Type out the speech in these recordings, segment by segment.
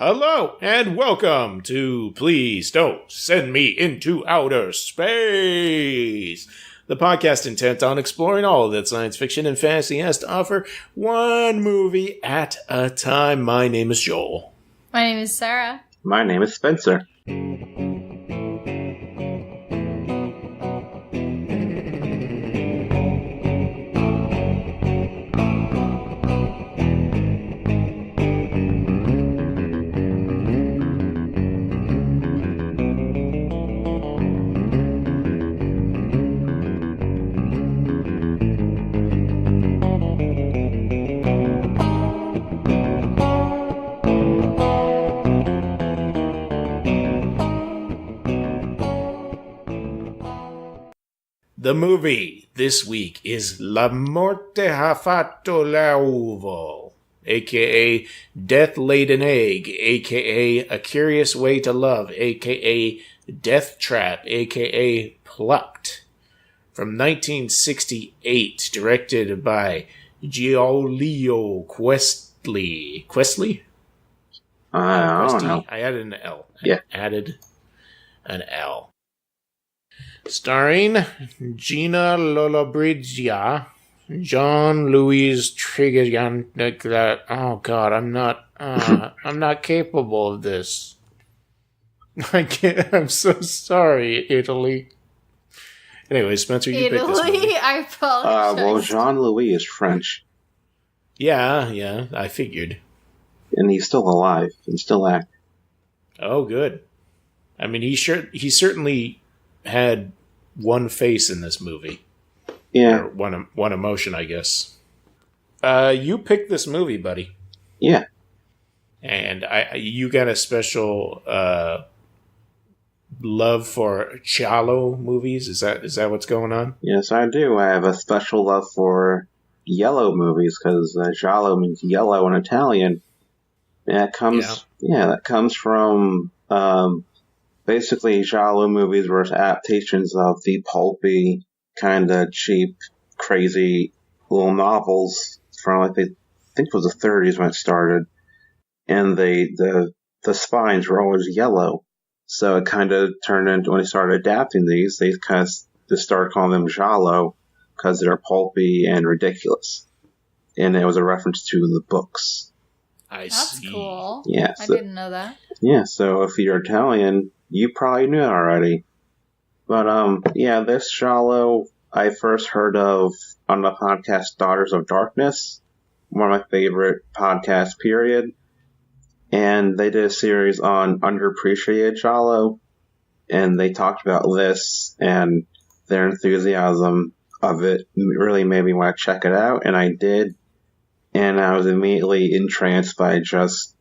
Hello and welcome to Please Don't Send Me Into Outer Space, the podcast intent on exploring all that science fiction and fantasy has to offer, one movie at a time. My name is Joel. My name is Sarah. My name is Spencer. The movie this week is La Morte ha fatto l'uovo, a.k.a. Death Laid an Egg, a.k.a. A Curious Way to Love, a.k.a. Death Trap, a.k.a. Plucked. From 1968, directed by Giallo Questley. Questley? I don't know. I added an L. Yeah. I added an L. Starring Gina Lollobrigida, John Louis Trigan. Oh God, I'm not capable of this. I can't. I'm so sorry, Italy. Anyway, Spencer, you picked this movie. I apologize. Well, Jean Louis is French. Yeah, I figured. And he's still alive and still acting. Oh, good. I mean, he certainly had one face in this movie. Yeah. Or one emotion, I guess. You picked this movie, buddy. Yeah. And you got a special love for giallo movies? Is that what's going on? Yes, I do. I have a special love for yellow movies because giallo means yellow in Italian. And that comes from basically giallo movies were adaptations of the pulpy, kind of cheap, crazy little novels from I think it was the 30s when it started, and the spines were always yellow. So it kind of turned into, when they started adapting these, they kind of just started calling them giallo because they're pulpy and ridiculous. And it was a reference to the books. That's cool. Yeah, I didn't know that. Yeah, so if you're Italian, you probably knew it already. But, this giallo I first heard of on the podcast Daughters of Darkness, one of my favorite podcasts, period. And they did a series on underappreciated giallo, and they talked about this, and their enthusiasm of it really made me want to check it out, and I did. And I was immediately entranced by just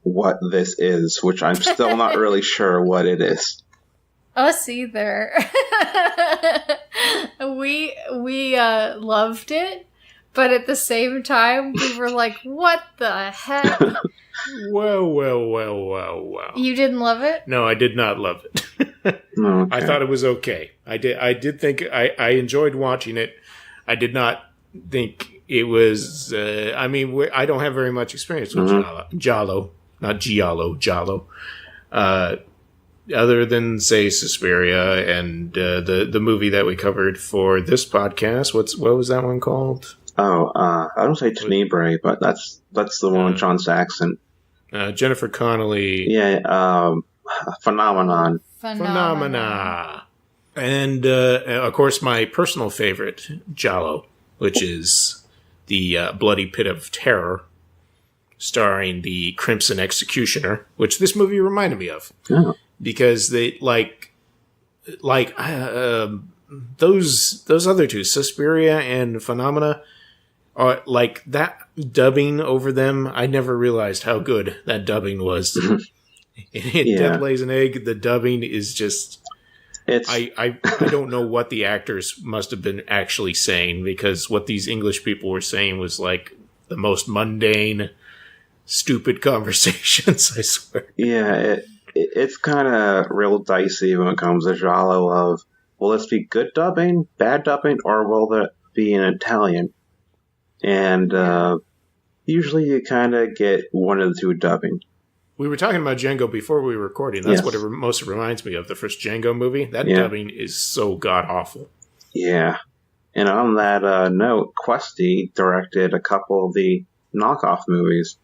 what this is, which I'm still not really sure what it is. Us either. we loved it, but at the same time, we were like, what the heck? Well. You didn't love it? No, I did not love it. Okay. I thought it was okay. I did think I enjoyed watching it. I did not think it was, I don't have very much experience with giallo, not giallo. Other than, say, Suspiria and the movie that we covered for this podcast. What was that one called? I don't say Tenebrae, but that's the one with John Saxon. Jennifer Connelly. Yeah, Phenomenon. And, of course, my personal favorite, giallo, which is the Bloody Pit of Terror, starring the Crimson Executioner, which this movie reminded me of. Oh. Because they, those other two, Suspiria and Phenomena, are like that dubbing over them. I never realized how good that dubbing was. In Death Lays an Egg, the dubbing is just... I don't know what the actors must have been actually saying, because what these English people were saying was like the most mundane, stupid conversations, I swear. Yeah, it's kind of real dicey when it comes to giallo of, will this be good dubbing, bad dubbing, or will it be in Italian? And usually you kind of get one of the two dubbing. We were talking about Django before we were recording. That's what it most reminds me of, the first Django movie. That dubbing is so god-awful. Yeah. And on that note, Questy directed a couple of the knockoff movies.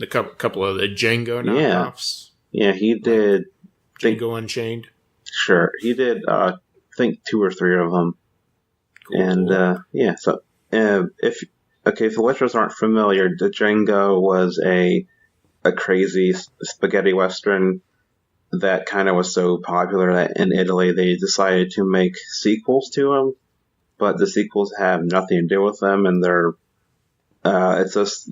A couple of the Django knockoffs? Yeah, he did... Django Unchained? Sure. He did, I think, 2 or 3 of them. Cool. And, so... if the listeners aren't familiar, the Django was a crazy spaghetti western that kind of was so popular that in Italy they decided to make sequels to them, but the sequels have nothing to do with them, and they're it's just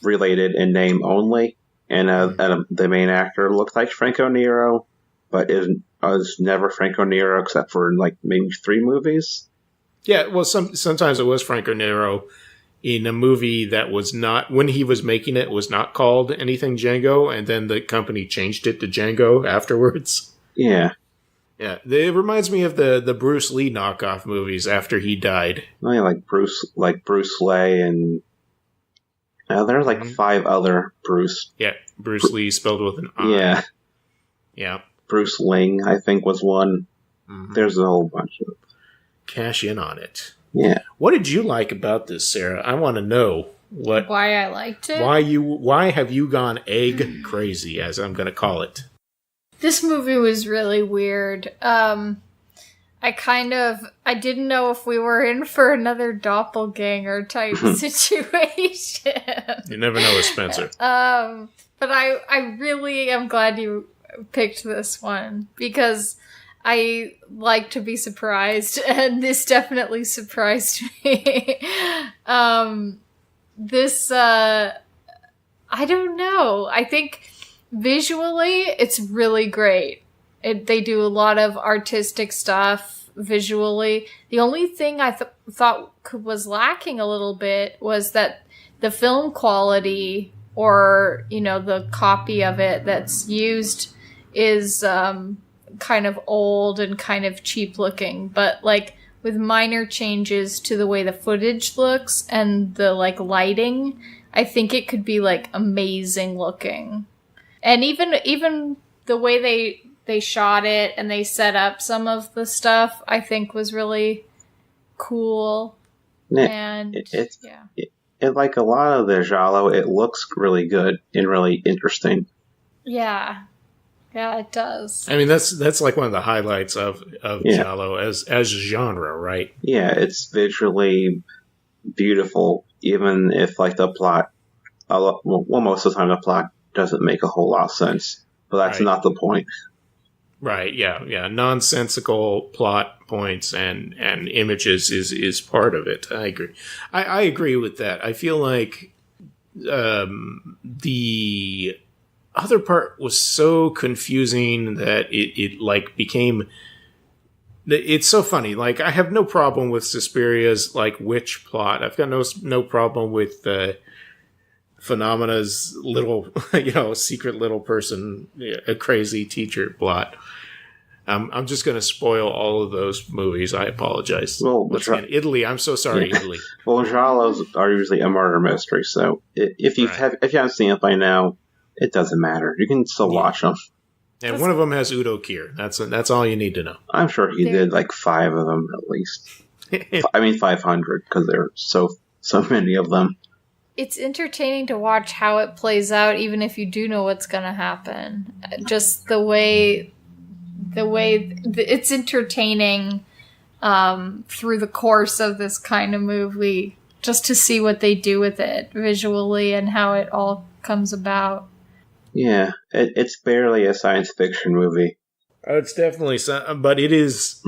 related in name only. And the main actor looked like Franco Nero, but was never Franco Nero except for like maybe 3 movies. Yeah, well, sometimes it was Franco Nero in a movie that was not, when he was making it, was not called anything Django, and then the company changed it to Django afterwards. Yeah. Yeah, it reminds me of the Bruce Lee knockoff movies after he died. I like Bruce Lee, and there are like 5 other Bruce. Yeah, Bruce Lee spelled with an I. Yeah. Yeah. Bruce Ling, I think, was one. Mm-hmm. There's a whole bunch of them. Cash in on it. Yeah. What did you like about this, Sarah? I want to know why I liked it. Why have you gone egg crazy, as I'm going to call it? This movie was really weird. I didn't know if we were in for another doppelganger type situation. You never know with Spencer. But I really am glad you picked this one, because I like to be surprised, and this definitely surprised me. I don't know. I think visually it's really great. They do a lot of artistic stuff visually. The only thing I thought was lacking a little bit was that the film quality, or, the copy of it that's used, is kind of old and kind of cheap looking, but like with minor changes to the way the footage looks and the like lighting, I think it could be like amazing looking. And even the way they shot it and they set up some of the stuff, I think was really cool. And like a lot of the giallo, it looks really good and really interesting. Yeah. Yeah, it does. I mean, that's like one of the highlights of giallo as a genre, right? Yeah, it's visually beautiful, even if like the plot, most of the time the plot doesn't make a whole lot of sense. But that's not the point. Right? Yeah. Nonsensical plot points and images is part of it. I agree. I agree with that. I feel like the other part was so confusing that it like became... It's so funny. Like, I have no problem with Suspiria's like witch plot. I've got no problem with Phenomena's little, secret little person, a crazy teacher plot. I'm just going to spoil all of those movies. I apologize. Well, Italy. I'm so sorry, Italy. Well, giallos are usually a murder mystery, so if you haven't seen it by now, it doesn't matter. You can still watch them. And one of them has Udo Kier. That's all you need to know. I'm sure he did like 5 of them at least. 500, because there are so many of them. It's entertaining to watch how it plays out, even if you do know what's going to happen. Just the way it's entertaining through the course of this kind of movie, just to see what they do with it visually and how it all comes about. Yeah, it's barely a science fiction movie. It's definitely, but it is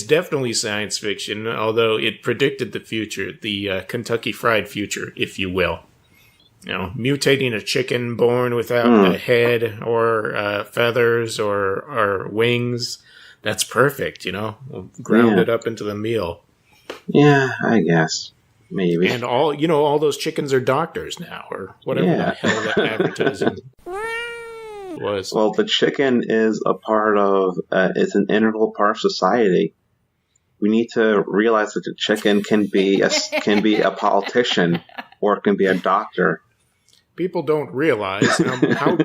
definitely science fiction, although it predicted the future, the Kentucky Fried future, if you will. Mutating a chicken born without a head or feathers or wings. That's perfect, ground it up into the meal. Yeah, I guess. Maybe. And all those chickens are doctors now, or whatever the hell that advertising was. Well, the chicken is it's an integral part of society. We need to realize that the chicken can be a politician, or it can be a doctor. People don't realize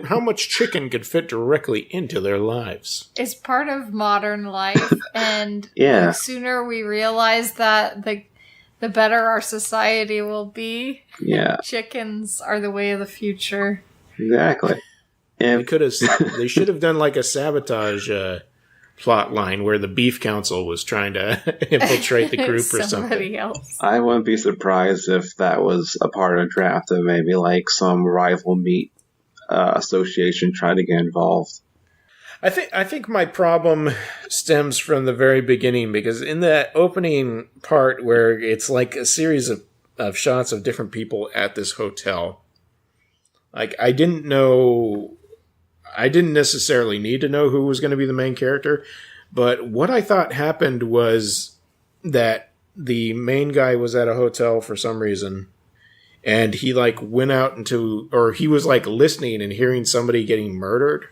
how much chicken could fit directly into their lives. It's part of modern life, and Yeah. the sooner we realize that, the better our society will be. Yeah. Chickens are the way of the future. Exactly. And They should have done like a sabotage plot line where the beef council was trying to infiltrate the group or something. Somebody else. I wouldn't be surprised if that was a part of the draft of maybe like some rival meat association trying to get involved. I think my problem stems from the very beginning, because in that opening part where it's like a series of shots of different people at this hotel, like I didn't necessarily need to know who was going to be the main character, but what I thought happened was that the main guy was at a hotel for some reason, and he like went out or he was like listening and hearing somebody getting murdered.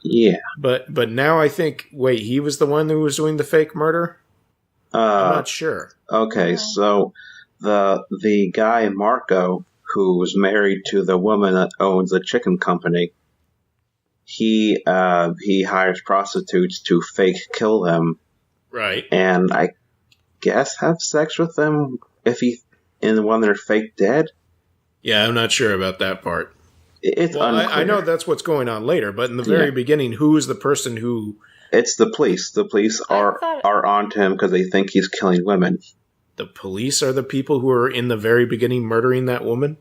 Yeah. But now I think, wait, he was the one who was doing the fake murder? I'm not sure. Okay, so the guy Marco, who was married to the woman that owns a chicken company, he hires prostitutes to fake kill them, right? And I guess have sex with them when they're fake dead. Yeah, I'm not sure about that part. It's unclear. I know that's what's going on later, but in the very beginning, who is the person who? It's the police. The police are onto him because they think he's killing women. The police are the people who are in the very beginning murdering that woman?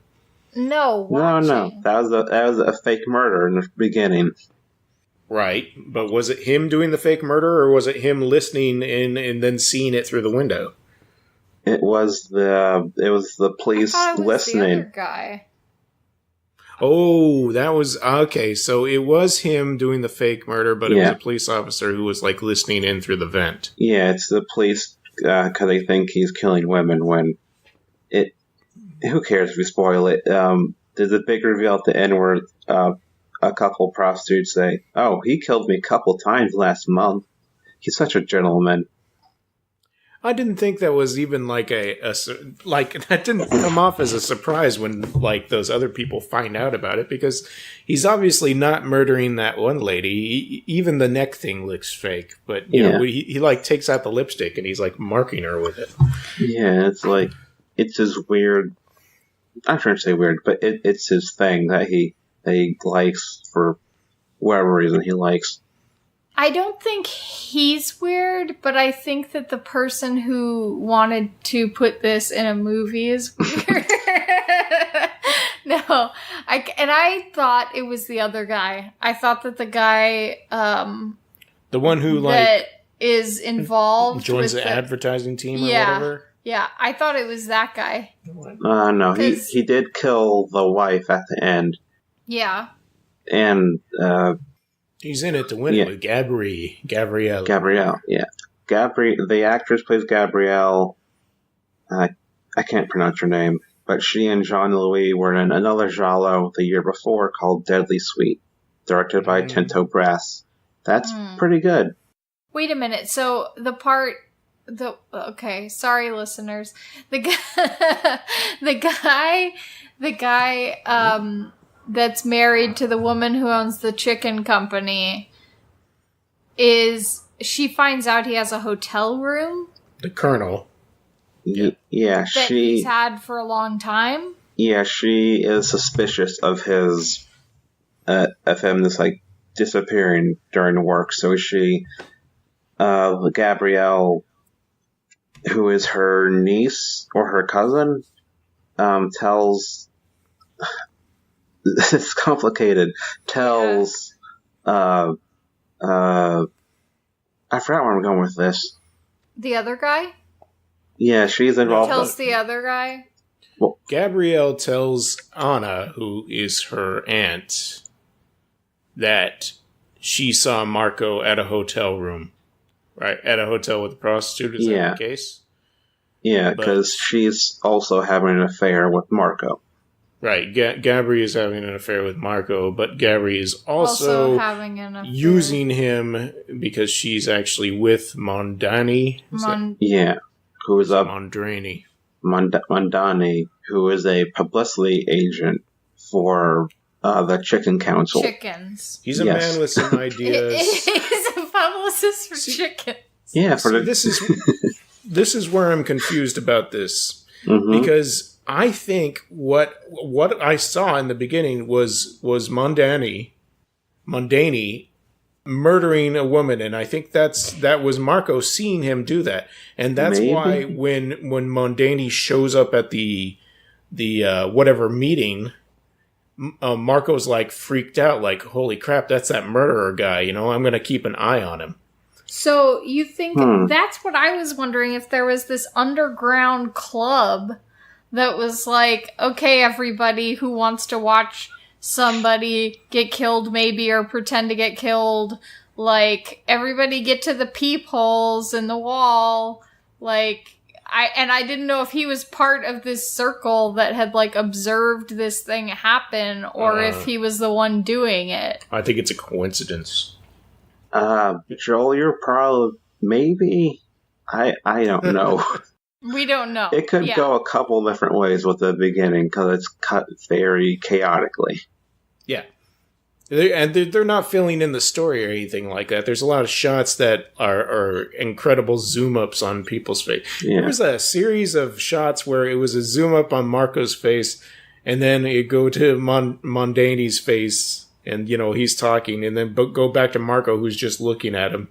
No. No. That was a fake murder in the beginning. Right, but was it him doing the fake murder, or was it him listening in and then seeing it through the window? It was the police listening. The other guy. Oh, that was okay. So it was him doing the fake murder, but it was a police officer who was like listening in through the vent. Yeah, it's the police because they think he's killing women. When who cares if we spoil it? There's a big reveal at the end where a couple prostitutes say, "Oh, he killed me a couple times last month. He's such a gentleman." I didn't think that was even like that didn't come off as a surprise when like those other people find out about it, because he's obviously not murdering that one lady. Even the neck thing looks fake, but you know, he like takes out the lipstick and he's like marking her with it. Yeah, it's his weird. I'm trying to say weird, but it's his thing that he likes for whatever reason he likes. I don't think he's weird, but I think that the person who wanted to put this in a movie is weird. No, I thought it was the other guy. I thought that the guy, the one who that is involved, joins the advertising team or whatever. Yeah, I thought it was that guy. No, he did kill the wife at the end. Yeah, and he's in it to win it with Gabrielle. Gabrielle, yeah. The actress plays Gabrielle. I can't pronounce her name, but she and Jean-Louis were in another giallo the year before called Deadly Sweet, directed by Tinto Brass. That's pretty good. Wait a minute. So okay, sorry listeners. The guy that's married to the woman who owns the chicken company, she finds out he has a hotel room? The Colonel. Yeah, that he's had for a long time? Yeah, she is suspicious of him just like disappearing during work. So Gabrielle, who is her niece or her cousin, tells... It's complicated. Tells, I forgot where I'm going with this. The other guy? Yeah, she's involved. Tells the other guy? Well, Gabrielle tells Anna, who is her aunt, that she saw Marco at a hotel room. Right? At a hotel with a prostitute, is that the case? Yeah, because she's also having an affair with Marco. Right, Gabri is having an affair with Marco, but Gabri is also having an affair. Using him because she's actually with Mondani. Who is Mondrani. Mondani, who is a publicity agent for the Chicken Council. Chickens. He's a man with some ideas. He's a publicist for chickens. Yeah, this is where I'm confused about this, because I think what I saw in the beginning was Mondani murdering a woman, and I think that was Marco seeing him do that, and that's why when Mondani shows up at the whatever meeting, Marco's like freaked out, like, holy crap, that's that murderer guy, I'm going to keep an eye on him. So you think that's what I was wondering, if there was this underground club that was like, okay, everybody who wants to watch somebody get killed maybe, or pretend to get killed, like, everybody get to the peepholes in the wall, like, I didn't know if he was part of this circle that had, like, observed this thing happen, or if he was the one doing it. I think it's a coincidence. Joel, you're probably, maybe, I don't know. We don't know. It could go a couple different ways with the beginning, because it's cut very chaotically. Yeah. And they're not filling in the story or anything like that. There's a lot of shots that are incredible zoom-ups on people's face. Yeah. There was a series of shots where it was a zoom-up on Marco's face, and then it go to Mondani's face, and, he's talking, and then go back to Marco, who's just looking at him.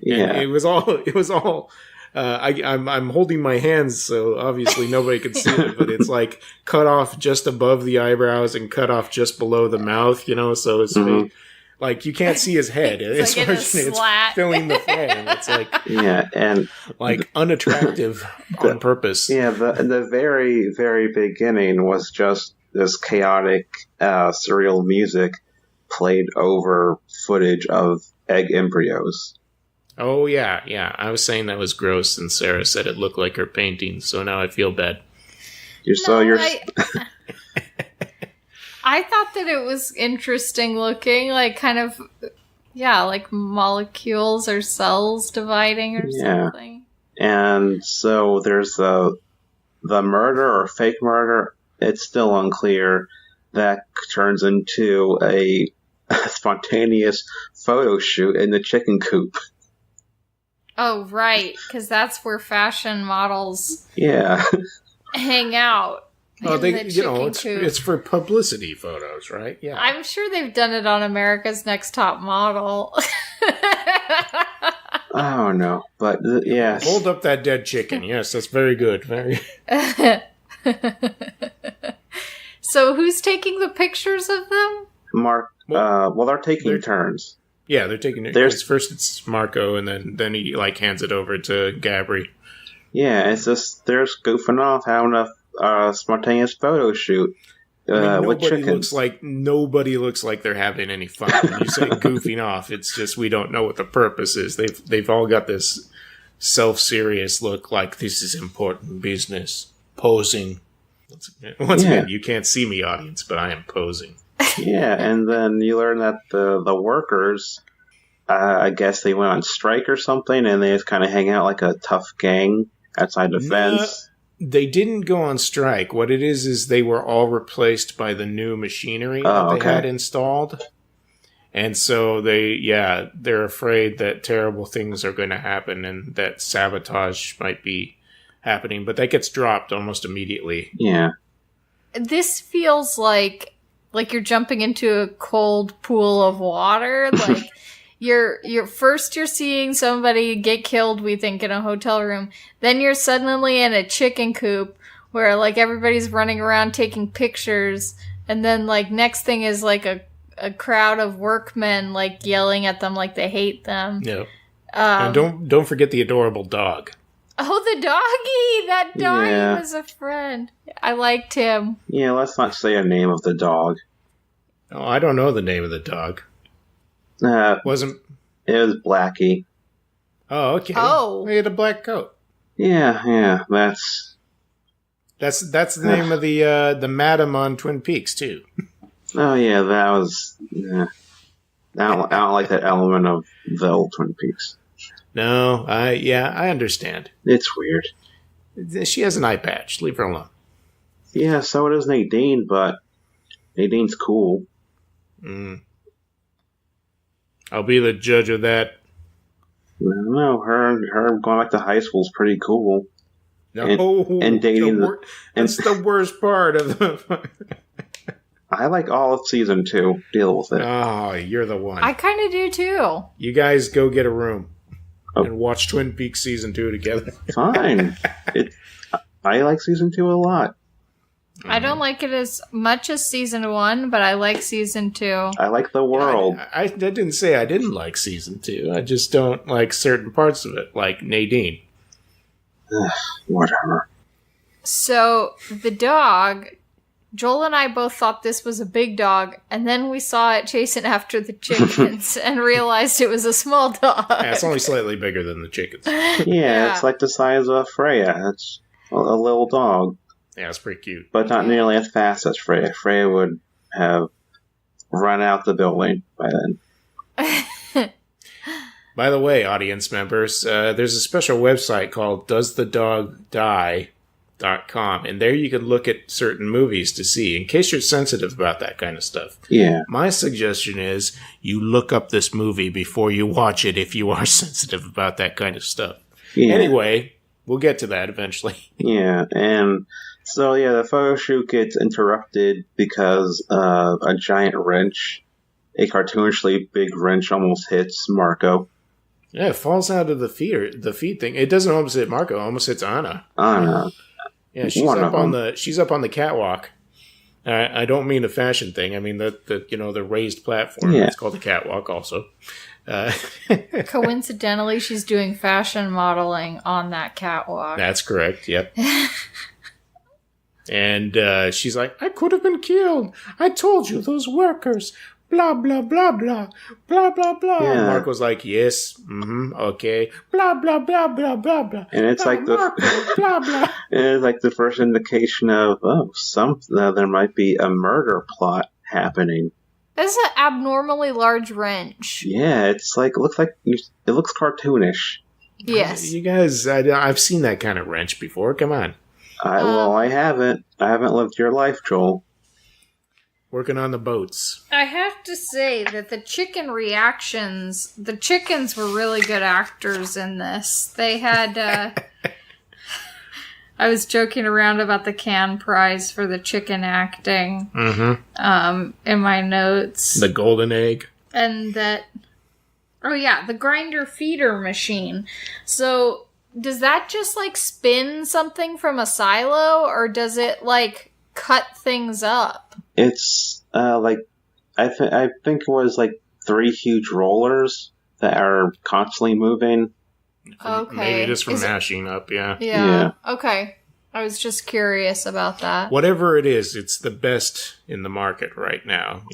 Yeah. And it was all... I'm holding my hands, so obviously nobody can see it, but it's like cut off just above the eyebrows and cut off just below the mouth, so it's like you can't see his head. It's filling the frame. It's like and like unattractive on purpose. Yeah, the very, very beginning was just this chaotic surreal music played over footage of egg embryos. Oh, yeah. I was saying that was gross, and Sarah said it looked like her painting, so now I feel bad. I thought that it was interesting looking, like kind of, like molecules or cells dividing or something. And so there's the murder or fake murder. It's still unclear. That turns into a spontaneous photo shoot in the chicken coop. Oh, right, because that's where fashion models hang out. Oh, it's for publicity photos, right? Yeah. I'm sure they've done it on America's Next Top Model. Oh, no, but yes. Hold up that dead chicken. Yes, that's very good. Very. So who's taking the pictures of them? Mark. They're taking turns. Yeah, they're taking it. First it's Marco, and then he hands it over to Gabri. Yeah, it's just they're goofing off, having a spontaneous photo shoot with chickens. Nobody looks like they're having any fun. When you say goofing off, it's just we don't know what the purpose is. They've all got this self-serious look, like this is important business, posing. Once again, you can't see me, audience, but I am posing. Yeah, and then you learn that the workers, I guess they went on strike or something, and they just kind of hang out like a tough gang outside the fence. They didn't go on strike. What it is they were all replaced by the new machinery that they had installed. And so they're afraid that terrible things are going to happen and that sabotage might be happening. But that gets dropped almost immediately. Yeah. This feels like you're jumping into a cold pool of water. Like you're seeing somebody get killed, we think, in a hotel room. Then you're suddenly in a chicken coop where everybody's running around taking pictures, and then next thing is a crowd of workmen yelling at them like they hate them. Yeah. And don't forget the adorable dog. Oh, the doggy! That doggy was a friend. I liked him. Yeah, let's not say a name of the dog. Oh, I don't know the name of the dog. It was Blackie. Oh, okay. Oh. He had a black coat. Yeah, that's the name of the madam on Twin Peaks, too. Oh, yeah, that was... I don't like that element of the old Twin Peaks. No, I understand. It's weird. She has an eye patch. Leave her alone. Yeah, so does Nadine, but Nadine's cool. I'll be the judge of that. No, her going back to high school is pretty cool. No, and dating that's the worst part of the. I like all of season 2. Deal with it. Oh, you're the one. I kind of do too. You guys go get a room and watch Twin Peaks season 2 together. Fine. I like season 2 a lot. I don't like it as much as season 1, but I like season 2. I like the world. I didn't say I didn't like season 2. I just don't like certain parts of it, like Nadine. Whatever. So, the dog, Joel and I both thought this was a big dog, and then we saw it chasing after the chickens and realized it was a small dog. Yeah, it's only slightly bigger than the chickens. Yeah, it's like the size of Freya. It's a little dog. Yeah, it's pretty cute. But not nearly as fast as Freya. Freya would have run out the building by then. By the way, audience members, there's a special website called doesthedogdie.com, and there you can look at certain movies to see, in case you're sensitive about that kind of stuff. Yeah. My suggestion is you look up this movie before you watch it if you are sensitive about that kind of stuff. Yeah. Anyway, we'll get to that eventually. Yeah, and so, the photo shoot gets interrupted because a giant wrench, a cartoonishly big wrench, almost hits Marco. Yeah, it falls out of the feed thing. It doesn't almost hit Marco, it almost hits Anna. Anna. Yeah, she's up on the catwalk. I don't mean a fashion thing. I mean the raised platform. Yeah. It's called the catwalk also. Coincidentally, she's doing fashion modeling on that catwalk. That's correct, yep. And she's like, I could have been killed. I told you, those workers. Blah, blah, blah, blah. Blah, blah, blah. Yeah. And Marco's like, yes, okay. Blah, blah, blah, blah, blah, blah. And it's like Marco, blah, blah. And it's like the first indication of, there might be a murder plot happening. That's an abnormally large wrench. Yeah, it's like, it looks cartoonish. Yes. You guys, I've seen that kind of wrench before. Come on. I haven't. I haven't lived your life, Joel. Working on the boats. I have to say that the chickens were really good actors in this. They had, I was joking around about the Cannes Prize for the chicken acting, in my notes. The golden egg. And that, the grinder feeder machine. So, does that just, spin something from a silo, or does it, cut things up? It's, I think it was, 3 huge rollers that are constantly moving. Okay. Maybe just from mashing up, yeah. Yeah. Okay. I was just curious about that. Whatever it is, it's the best in the market right now.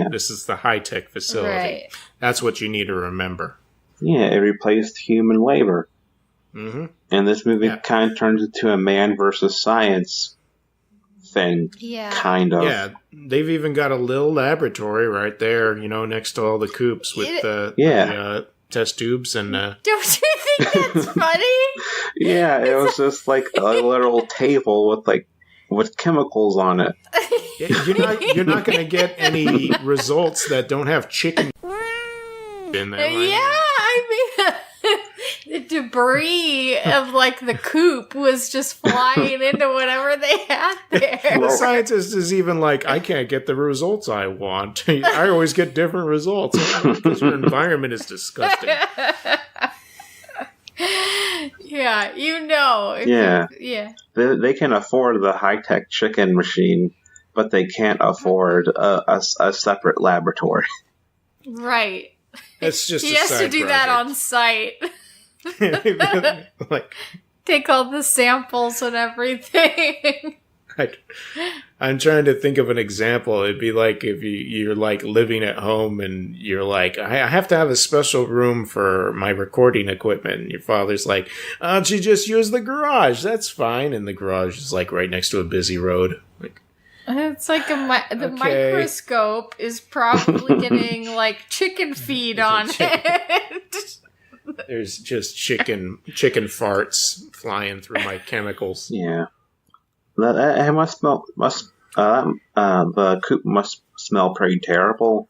This is the high-tech facility. Right. That's what you need to remember. Yeah, it replaced human labor. Mm-hmm. And this movie kind of turns into a man versus science thing. Yeah. Kind of. Yeah, they've even got a little laboratory right there, next to all the coops with the test tubes and... Don't you think that's funny? Yeah, it was just a little table with chemicals on it. You're not going to get any results that don't have chicken in them. Yeah, I mean... The debris of the coop was just flying into whatever they had there. The scientist is even I can't get the results I want. I always get different results because your environment is disgusting. Yeah, Yeah. They can afford the high-tech chicken machine, but they can't afford a separate laboratory. Right. It's just he has to do that on site. Take all the samples and everything. I'm trying to think of an example. It'd be like if you're living at home and you're I have to have a special room for my recording equipment. And your father's like, why don't you just use the garage? That's fine. And the garage is right next to a busy road. It's the microscope is probably getting chicken feed on it. There's just chicken farts flying through my chemicals. Yeah, it must the coop must smell pretty terrible.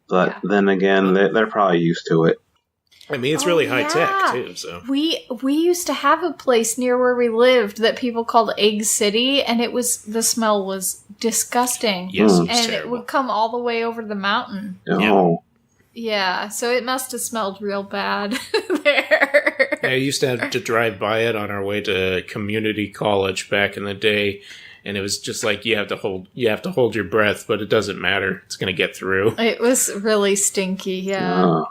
But then again, they're probably used to it. I mean, it's really high tech too. So we used to have a place near where we lived that people called Egg City, and the smell was disgusting. Yes, and it would come all the way over the mountain. Oh, yeah. So it must have smelled real bad there. I used to have to drive by it on our way to community college back in the day, and it was just like you have to hold your breath, but it doesn't matter; it's going to get through. It was really stinky. Yeah.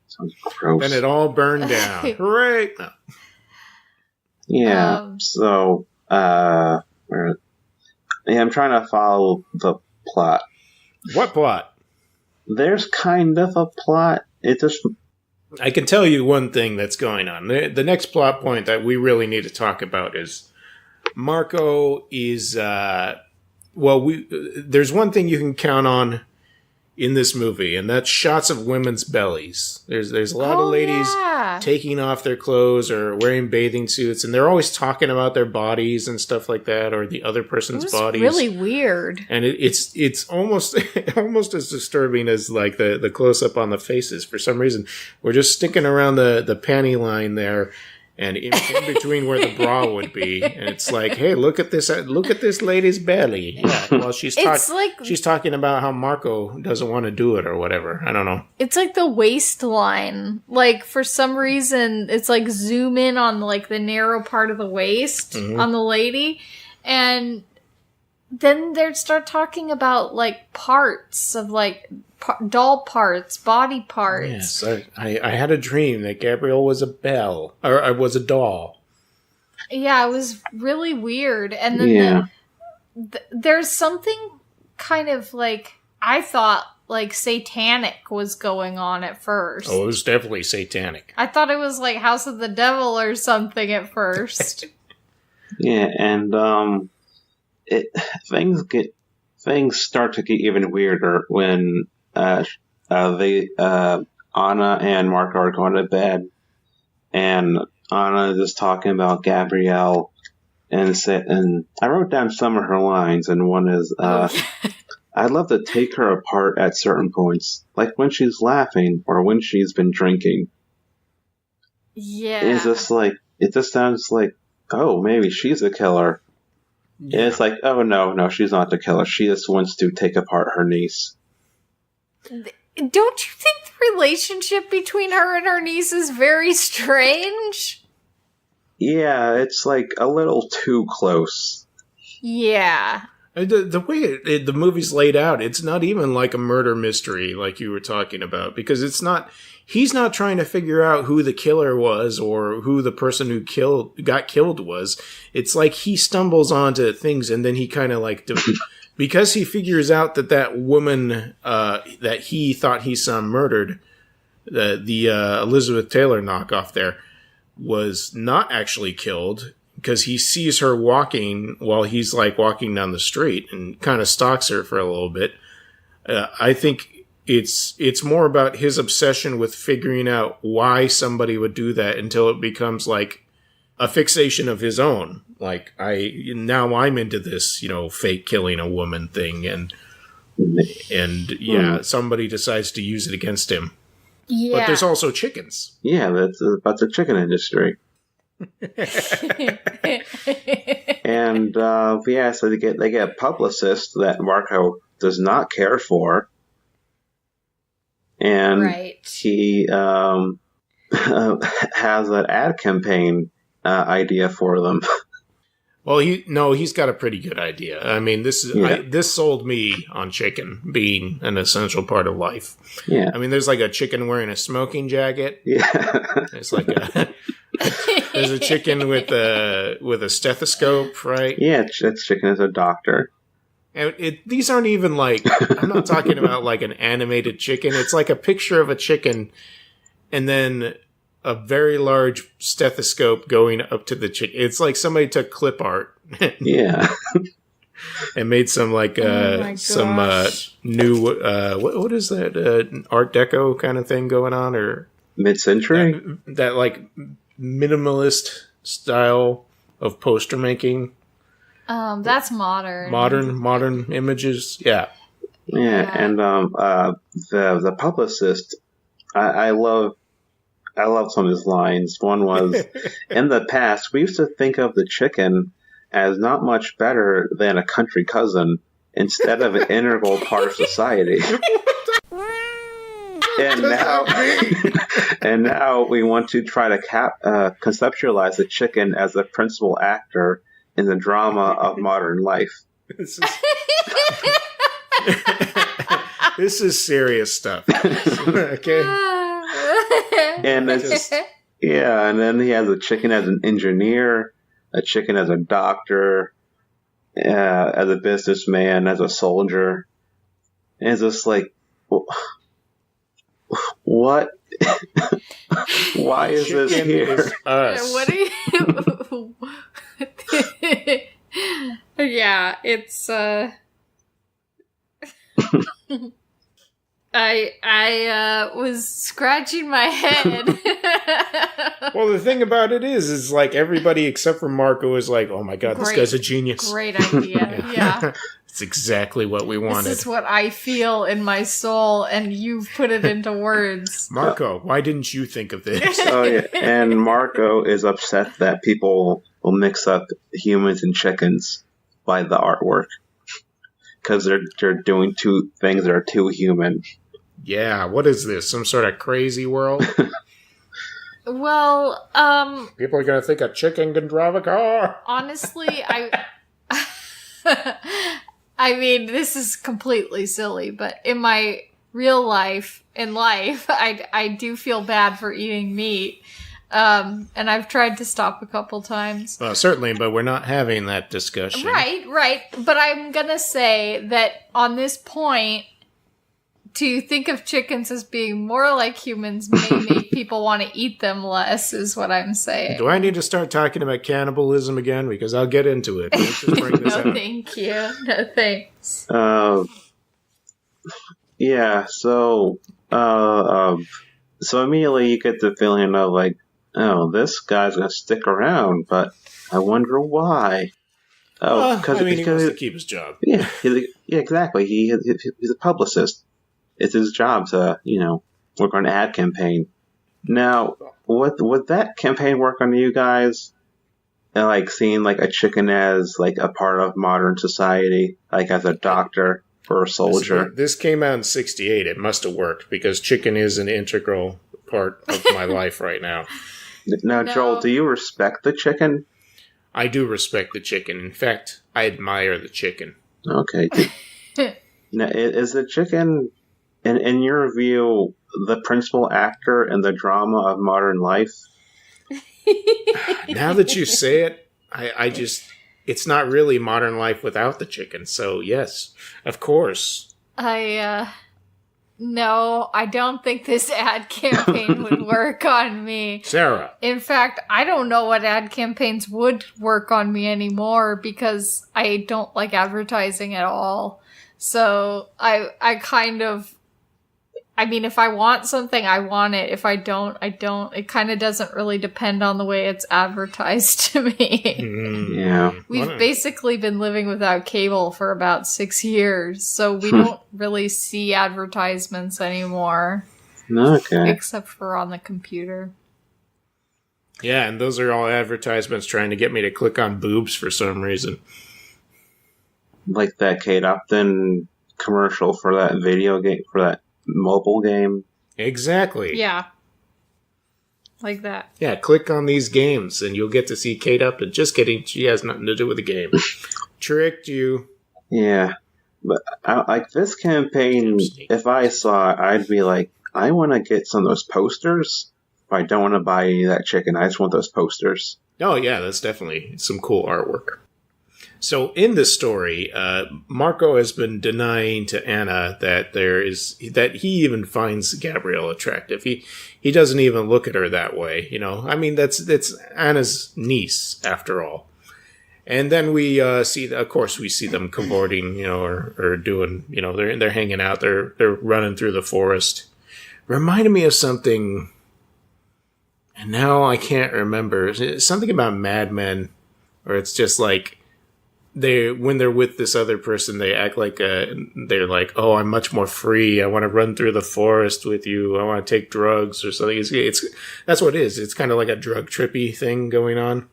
Sounds gross. Then it all burned down. Hooray! No. Yeah. So, I'm trying to follow the plot. What plot? There's kind of a plot. It just. I can tell you one thing that's going on. The next plot point that we really need to talk about is Marco is. There's one thing you can count on in this movie, and that's shots of women's bellies. There's a lot of ladies taking off their clothes or wearing bathing suits, and they're always talking about their bodies and stuff like that, or the other person's bodies. Really weird. And it's almost almost as disturbing as like the close up on the faces. For some reason, we're just sticking around the panty line there. And in between where the bra would be, and it's like, hey, look at this lady's belly. Yeah, well, she's talking about how Marco doesn't want to do it or whatever. I don't know. It's like the waistline. Like for some reason, it's like zoom in on like the narrow part of the waist on the lady, and then they'd start talking about like parts of like doll parts, body parts. Yes, I had a dream that Gabrielle was a belle, or I was a doll. Yeah, it was really weird. And then there's something kind of like, I thought like satanic was going on at first. Oh, it was definitely satanic. I thought it was like House of the Devil or something at first. Yeah, and things start to get even weirder when Anna and Marco are going to bed, and Anna is talking about Gabrielle, and I wrote down some of her lines, and one is, I'd love to take her apart at certain points, like when she's laughing or when she's been drinking. Yeah. It's just like, it just sounds like, oh, maybe she's a killer. Yeah. And it's like, oh, no, she's not the killer. She just wants to take apart her niece. Don't you think the relationship between her and her niece is very strange? Yeah, it's like a little too close. Yeah. The way the movie's laid out, it's not even like a murder mystery like you were talking about, because he's not trying to figure out who the killer was or who the person who got killed was. It's like he stumbles onto things, and then he kind of like because he figures out that woman that he thought he saw murdered, the Elizabeth Taylor knockoff there, was not actually killed, because he sees her walking while he's like walking down the street and kind of stalks her for a little bit. I think it's more about his obsession with figuring out why somebody would do that until it becomes like a fixation of his own. Like, now I'm into this, fake killing a woman thing, and somebody decides to use it against him. Yeah. But there's also chickens. Yeah, that's about the chicken industry. And so they get publicists that Marco does not care for, and he has an ad campaign idea for them. Well, he's got a pretty good idea. I mean, this sold me on chicken being an essential part of life. Yeah, I mean, there's like a chicken wearing a smoking jacket. Yeah, it's like there's a chicken with a stethoscope, right? Yeah, that chicken is a doctor. And these aren't even like, I'm not talking about like an animated chicken. It's like a picture of a chicken, and then a very large stethoscope going up to the chicken. It's like somebody took clip art. Yeah. And made some like some new what is that Art Deco kind of thing going on, or mid-century? That like minimalist style of poster making. That's modern. Modern images. Yeah. Yeah, and the publicist, I love some of his lines. One was, in the past, we used to think of the chicken as not much better than a country cousin instead of an integral part of society. And now we want to try to conceptualize the chicken as the principal actor in the drama of modern life. This is serious stuff. Okay. And and then he has a chicken as an engineer, a chicken as a doctor, as a businessman, as a soldier. And it's just like, what? Why is this here? Is us. What are you? Yeah, it's I was scratching my head. Well, the thing about it is like everybody except for Marco is like, oh my god, this guy's a genius. Great idea. Yeah. It's exactly what we wanted. This is what I feel in my soul, and you've put it into words. Marco, why didn't you think of this? Oh, yeah. And Marco is upset that people will mix up humans and chickens by the artwork. Because they're doing two things that are too human. Yeah, what is this? Some sort of crazy world? Well, people are going to think a chicken can drive a car. Honestly, I mean, this is completely silly, but in my real life, I do feel bad for eating meat. And I've tried to stop a couple times. Well, certainly, but we're not having that discussion. Right. But I'm gonna say that on this point, to think of chickens as being more like humans may make people want to eat them less, is what I'm saying. Do I need to start talking about cannibalism again? Because I'll get into it. Let's just bring this out. No, thank you. No, thanks. Yeah, so immediately you get the feeling of like, oh, this guy's going to stick around, but I wonder why. Oh, he wants to keep his job. Yeah, exactly. He's a publicist. It's his job to, work on an ad campaign. Now, would that campaign work on you guys? Like seeing like a chicken as like a part of modern society, like as a doctor or a soldier. This came out in '68. It must have worked because chicken is an integral part of my life right now. Now, no. Joel, do you respect the chicken? I do respect the chicken. In fact, I admire the chicken. Okay. Now, is the chicken, in your view, the principal actor in the drama of modern life? Now that you say it, I just, it's not really modern life without the chicken. So, yes, of course. No, I don't think this ad campaign would work on me. Sarah. In fact, I don't know what ad campaigns would work on me anymore because I don't like advertising at all. So I kind of, I mean, if I want something, I want it. If I don't, I don't. It kind of doesn't really depend on the way it's advertised to me. Yeah. We've basically been living without cable for about 6 years, so we don't really see advertisements anymore. Okay. Except for on the computer. Yeah, and those are all advertisements trying to get me to click on boobs for some reason. Like that Kate Upton commercial for that video game, for that mobile game. Exactly. Yeah. Like that. Yeah, click on these games and you'll get to see Kate Upton. Just kidding. She has nothing to do with the game. Tricked you. Yeah. But like this campaign, if I saw it, I'd be like, I want to get some of those posters. But I don't want to buy any of that chicken. I just want those posters. Oh, yeah, that's definitely some cool artwork. So in this story, Marco has been denying to Anna that he even finds Gabrielle attractive. He doesn't even look at her that way, I mean, that's Anna's niece after all. And then we see them cavorting, or doing, they're hanging out, they're running through the forest. Reminded me of something, and now I can't remember. It's something about Mad Men, where it's just like when they're with this other person, they act like they're like, oh, I'm much more free. I want to run through the forest with you. I want to take drugs or something. It's that's what it is. It's kind of like a drug trippy thing going on.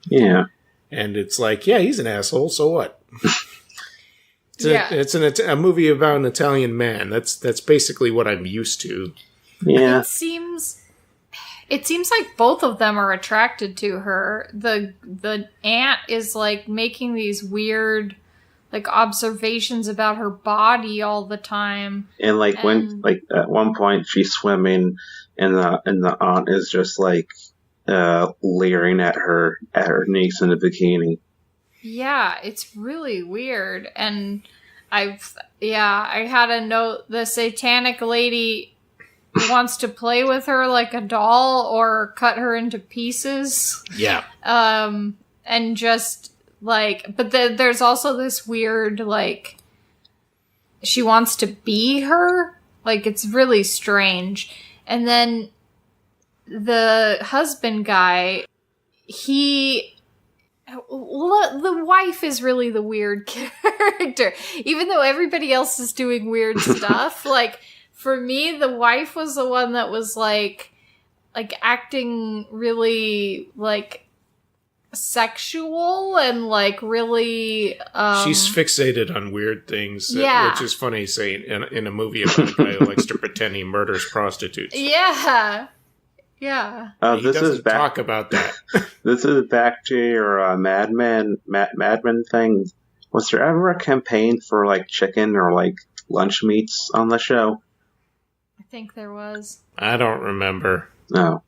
Yeah. And it's like, yeah, he's an asshole. So what? It's a movie about an Italian man. That's basically what I'm used to. Yeah. It seems like both of them are attracted to her. The aunt is like making these weird like observations about her body all the time. And when at one point she's swimming and the aunt is just like leering at her niece in a bikini. Yeah, it's really weird. And I had a note, the satanic lady wants to play with her like a doll or cut her into pieces. Yeah. And just like, but there's also this weird, like, she wants to be her. Like, it's really strange. And then the husband guy, the wife is really the weird character. Even though everybody else is doing weird stuff, like, for me, the wife was the one that was like acting really like sexual and like really. She's fixated on weird things, which is funny saying in a movie about a guy who likes to pretend he murders prostitutes. Yeah. He doesn't talk about that. This is back to your Mad Men thing. Was there ever a campaign for like chicken or like lunch meats on the show? I think there was. I don't remember. No.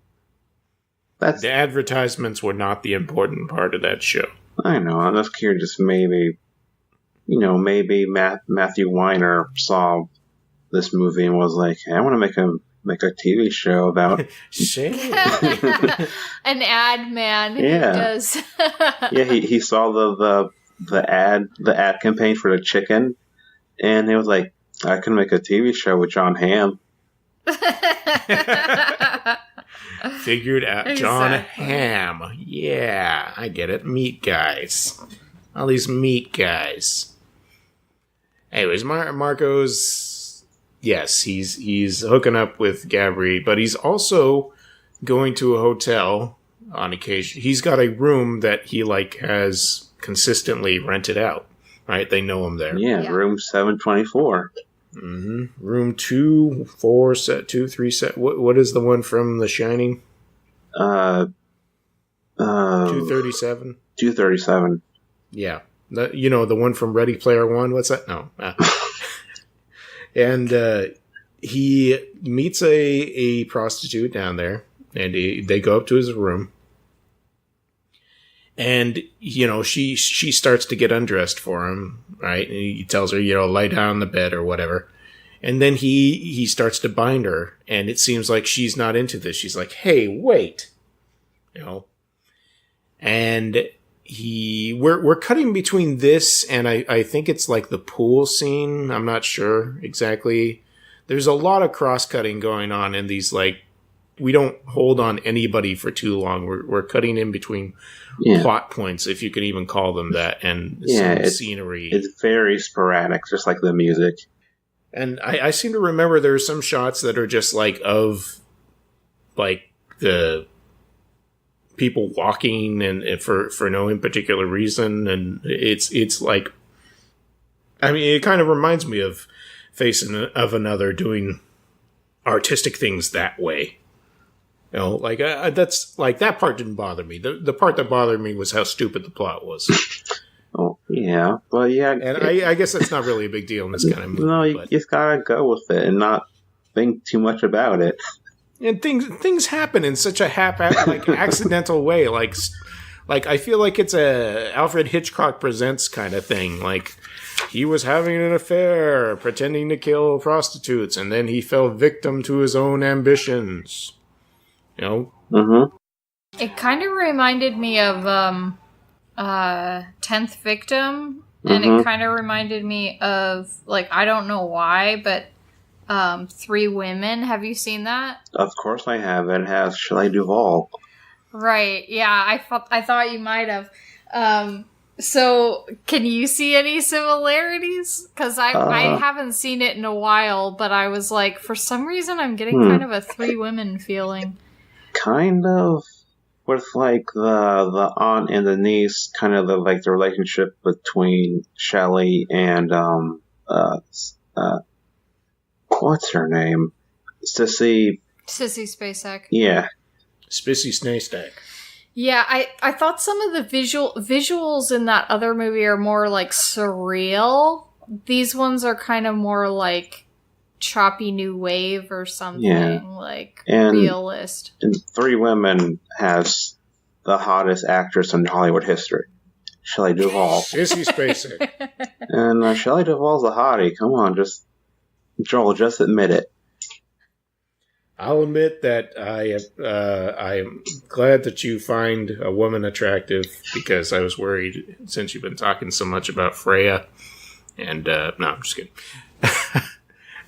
The advertisements were not the important part of that show. I know. I'm just curious. Maybe Matthew Weiner saw this movie and was like, hey, I want to make a TV show about an ad man. Yeah. Who does. Yeah, he saw the ad campaign for the chicken, and he was like, I can make a TV show with John Hamm. Figured out. Exactly. John Hamm. Yeah, I get it. Meat guys. All these meat guys. Anyways, Marco's, yes, he's hooking up with Gabri, but he's also going to a hotel on occasion. He's got a room that he has consistently rented out. Right? They know him there. Yeah. Room 724. Mm-hmm. Room 2, 4, set 2, 3, set. What is the one from The Shining? 237. 237. Yeah, the one from Ready Player One. What's that? No. And he meets a prostitute down there, and they go up to his room. And, she starts to get undressed for him, right? And he tells her, lie down on the bed or whatever. And then he starts to bind her, and it seems like she's not into this. She's like, hey, wait. And we're cutting between this and I think it's like the pool scene. I'm not sure exactly. There's a lot of cross-cutting going on in these, we don't hold on anybody for too long. We're cutting in between plot points, if you could even call them that, and some scenery. It's very sporadic, just like the music. And I seem to remember there are some shots that are just of the people walking and for no particular reason, and it's like, I mean, it kind of reminds me of Face of Another doing artistic things that way. That's that part didn't bother me. The part that bothered me was how stupid the plot was. Oh, yeah. Well, yeah. And I guess that's not really a big deal in this kind of movie. No, you just gotta go with it and not think too much about it. And things happen in such a accidental way. I feel like it's a Alfred Hitchcock Presents kind of thing. He was having an affair, pretending to kill prostitutes, and then he fell victim to his own ambitions. Mm-hmm. It kind of reminded me of 10th Victim, and it kind of reminded me of, I don't know why, but Three Women. Have you seen that? Of course I have. It has Shelley Duvall. Right, yeah, I thought you might have. So, can you see any similarities? Because I haven't seen it in a while, but I was like, for some reason, I'm getting kind of a Three Women feeling. Kind of. With, like, the aunt and the niece, kind of the relationship between Shelley and, what's her name? Sissy Spacek. Yeah. Spissy Snaystack. Yeah, I thought some of the visuals in that other movie are more, like, surreal. These ones are kind of more, like, choppy new wave or something, like, realist. And Three Women has the hottest actress in Hollywood history, Shelley Duvall. Sissy Spacek. And Shelley Duvall's a hottie. Come on, Joel, just admit it. I'll admit that I'm glad that you find a woman attractive, because I was worried since you've been talking so much about Freya. And, no, I'm just kidding.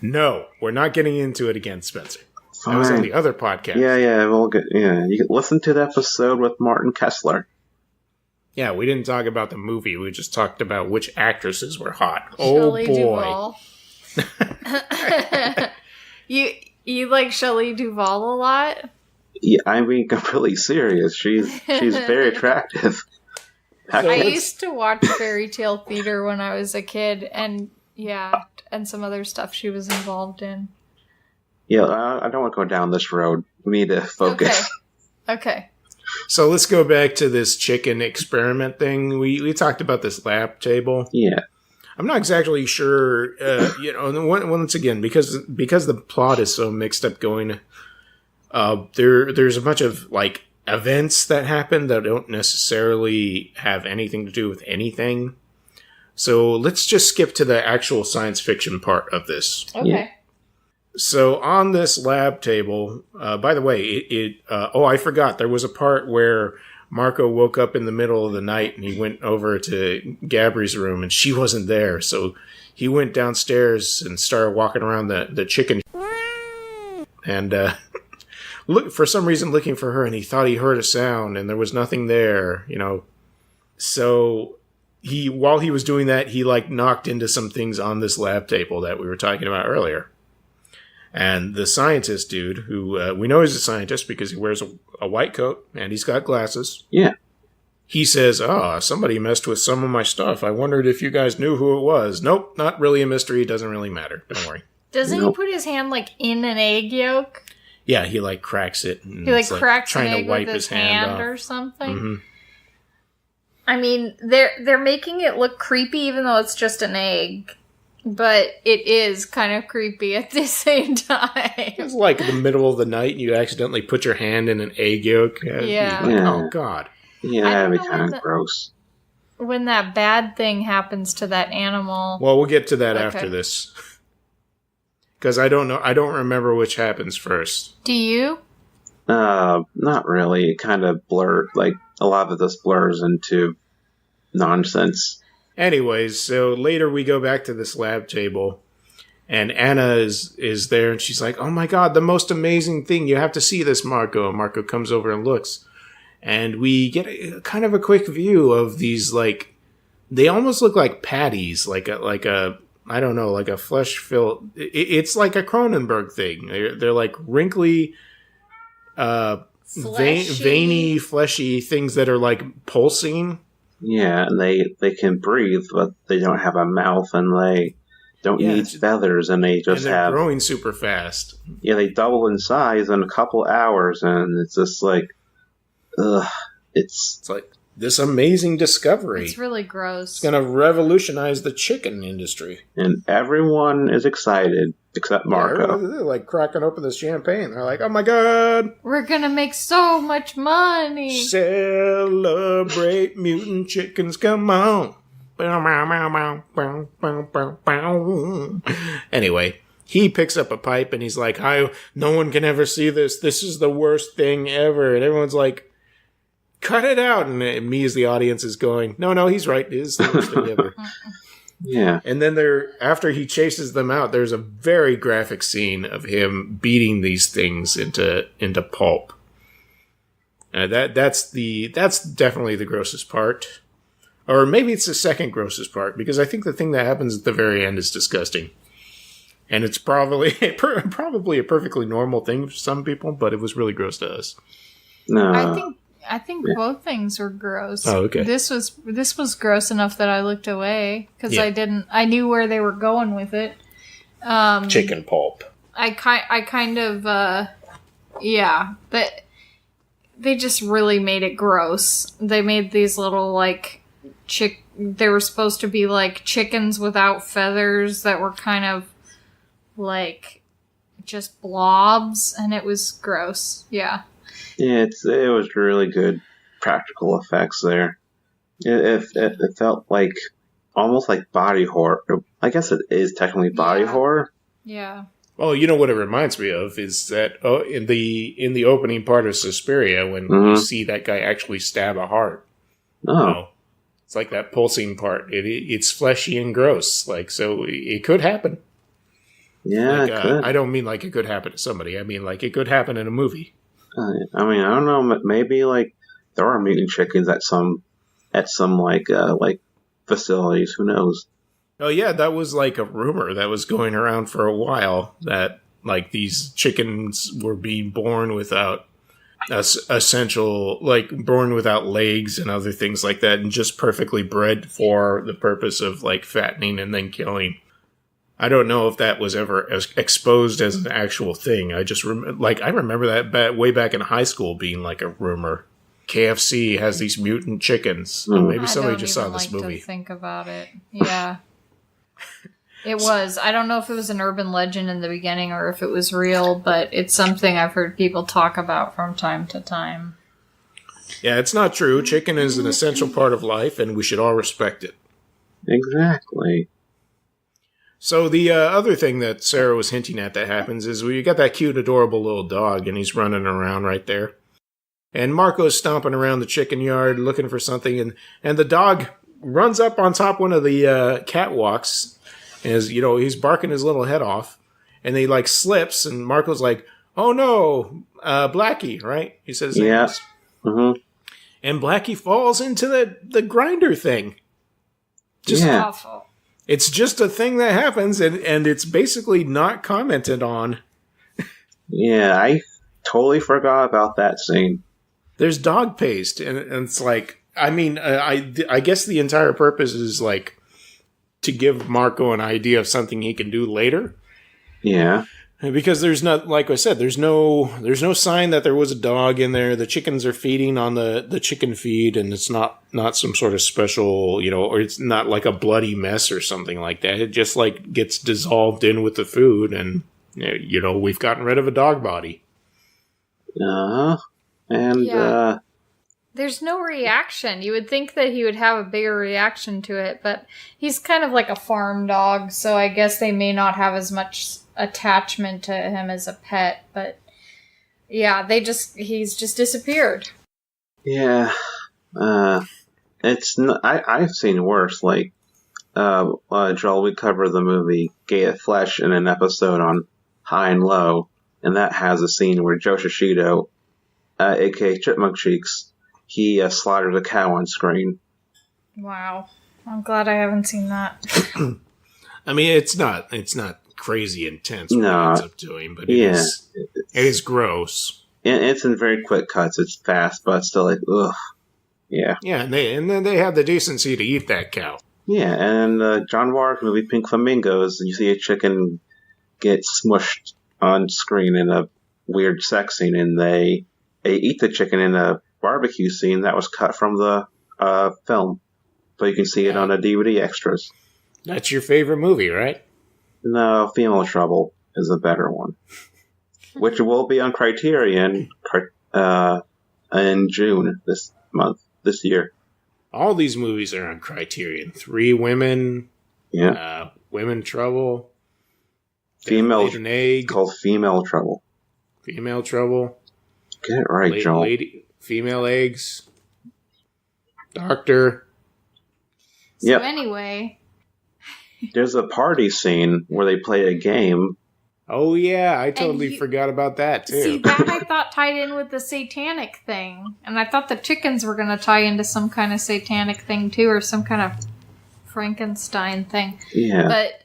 No, we're not getting into it again, Spencer. That was on the other podcast. Yeah, you can listen to the episode with Martin Kessler. Yeah, we didn't talk about the movie. We just talked about which actresses were hot. Shelley Oh, boy. Duvall. You like Shelley Duvall a lot? Yeah, I'm being completely serious. She's very attractive. I used to watch Fairy Tale Theater when I was a kid, and and some other stuff she was involved in. Yeah, I don't want to go down this road. We need to focus. Okay. So let's go back to this chicken experiment thing. We talked about this lab table. Yeah. I'm not exactly sure, once again, because the plot is so mixed up going, there's a bunch of, like, events that happen that don't necessarily have anything to do with anything. So let's just skip to the actual science fiction part of this. Okay. Yeah. So on this lab table, by the way, I forgot, there was a part where Marco woke up in the middle of the night and he went over to Gabri's room and she wasn't there. So he went downstairs and started walking around the chicken and for some reason looking for her, and he thought he heard a sound and there was nothing there, So while he was doing that, he knocked into some things on this lab table that we were talking about earlier. And the scientist dude, who we know he's a scientist because he wears a white coat and he's got glasses. Yeah. He says, somebody messed with some of my stuff. I wondered if you guys knew who it was. Nope, not really a mystery. It doesn't really matter. Don't worry. Doesn't he put his hand, in an egg yolk? Yeah, he, cracks it. And he, cracks trying an egg to wipe with his hand off. or something? Mm-hmm. I mean, they're making it look creepy even though it's just an egg. But it is kind of creepy at the same time. It's in the middle of the night and you accidentally put your hand in an egg yolk. Yeah. Oh, God. Yeah, that'd be kind of gross. When that bad thing happens to that animal. Well, we'll get to that after this. Because I don't know. I don't remember which happens first. Do you? Not really. It kind of blurred. A lot of this blurs into nonsense. Anyways, so later we go back to this lab table, and Anna is there, and she's like, "Oh my God, the most amazing thing! You have to see this, Marco." And Marco comes over and looks, and we get kind of a quick view of these they almost look like patties, like a I don't know, like a flesh filled. It's like a Cronenberg thing. They're wrinkly, veiny, fleshy things that are pulsing. Yeah, and they can breathe, but they don't have a mouth, and they don't need feathers, and they just they're growing super fast. Yeah, they double in size in a couple hours, and it's just it's this amazing discovery. It's really gross. It's going to revolutionize the chicken industry. And everyone is excited, except Marco. Yeah, they're cracking open this champagne. They're like, oh my God. We're going to make so much money. Celebrate mutant chickens, come on. Anyway, he picks up a pipe and he's like, no one can ever see this. This is the worst thing ever. And everyone's like, cut it out. And me as the audience is going, no, he's right. It is the worst thing ever. Yeah. And then after he chases them out, there's a very graphic scene of him beating these things into pulp. That's definitely the grossest part. Or maybe it's the second grossest part, because I think the thing that happens at the very end is disgusting. And it's probably probably a perfectly normal thing for some people, but it was really gross to us. No. I think both things were gross. Oh, okay. This was gross enough that I looked away because I knew where they were going with it. Chicken pulp. I kind of but they just really made it gross. They made these little like they were supposed to be like chickens without feathers that were kind of like just blobs, and it was gross. Yeah. Yeah, it was really good practical effects there. It felt like almost like body horror. I guess it is technically body horror. Yeah. Well, you know what it reminds me of is that in the opening part of Suspiria, when you see that guy actually stab a heart. Oh. You know, it's like that pulsing part. It's fleshy and gross. Like, so it could happen. Yeah, like, it could. I don't mean like it could happen to somebody. I mean like it could happen in a movie. I mean, I don't know. Maybe like there are mutant chickens at some like facilities. Who knows? Oh yeah, that was like a rumor that was going around for a while that like these chickens were being born without essential, like born without legs and other things like that, and just perfectly bred for the purpose of like fattening and then killing. I don't know if that was ever exposed as an actual thing. I just I remember that way back in high school being like a rumor. KFC has these mutant chickens. Maybe somebody just saw this movie. To think about it. Yeah. It was. I don't know if it was an urban legend in the beginning or if it was real, but it's something I've heard people talk about from time to time. Yeah, it's not true. Chicken is an essential part of life, and we should all respect it. Exactly. So the other thing that Sarah was hinting at that happens is you got that cute, adorable little dog, and he's running around right there. And Marco's stomping around the chicken yard looking for something, and the dog runs up on top one of the catwalks, as you know, he's barking his little head off, and he like slips, and Marco's like, "Oh no, Blackie!" Right? He says, "Yes." Mm-hmm. And Blackie falls into the grinder thing. Just awful. It's just a thing that happens, and it's basically not commented on. Yeah, I totally forgot about that scene. There's dog paste, and it's like, I mean, I guess the entire purpose is like to give Marco an idea of something he can do later. Yeah. Because there's not, like I said, there's no sign that there was a dog in there. The chickens are feeding on the chicken feed, and it's not some sort of special, you know, or it's not like a bloody mess or something like that. It just like gets dissolved in with the food, and you know, we've gotten rid of a dog body. There's no reaction. You would think that he would have a bigger reaction to it, but he's kind of like a farm dog, so I guess they may not have as much attachment to him as a pet, but yeah, he's just disappeared. Yeah. It's not, I've seen worse, like Joel, we covered the movie Gay of Flesh in an episode on High and Low, and that has a scene where Joe Shishido, aka Chipmunk Cheeks, he slaughtered a cow on screen. Wow. I'm glad I haven't seen that. I mean, it's not crazy intense what he ends up doing, but it is gross. And it's in very quick cuts. It's fast, but still like, ugh. Yeah. Yeah, and then they have the decency to eat that cow. Yeah, and John Warwick movie Pink Flamingos, you see a chicken get smushed on screen in a weird sex scene, and they eat the chicken in a barbecue scene that was cut from the film. So you can see it on a DVD extras. That's your favorite movie, right? No, Female Trouble is a better one. Which will be on Criterion in June this year. All these movies are on Criterion. 3 Women, Women Trouble, Female Laid an Egg. Called Female Trouble. Female Trouble. Get it right, Joel. Female Eggs. Doctor. So anyway... There's a party scene where they play a game, Oh, yeah. I totally forgot about that, too. See, that I thought tied in with the satanic thing. And I thought the chickens were going to tie into some kind of satanic thing, too, or some kind of Frankenstein thing. Yeah. But,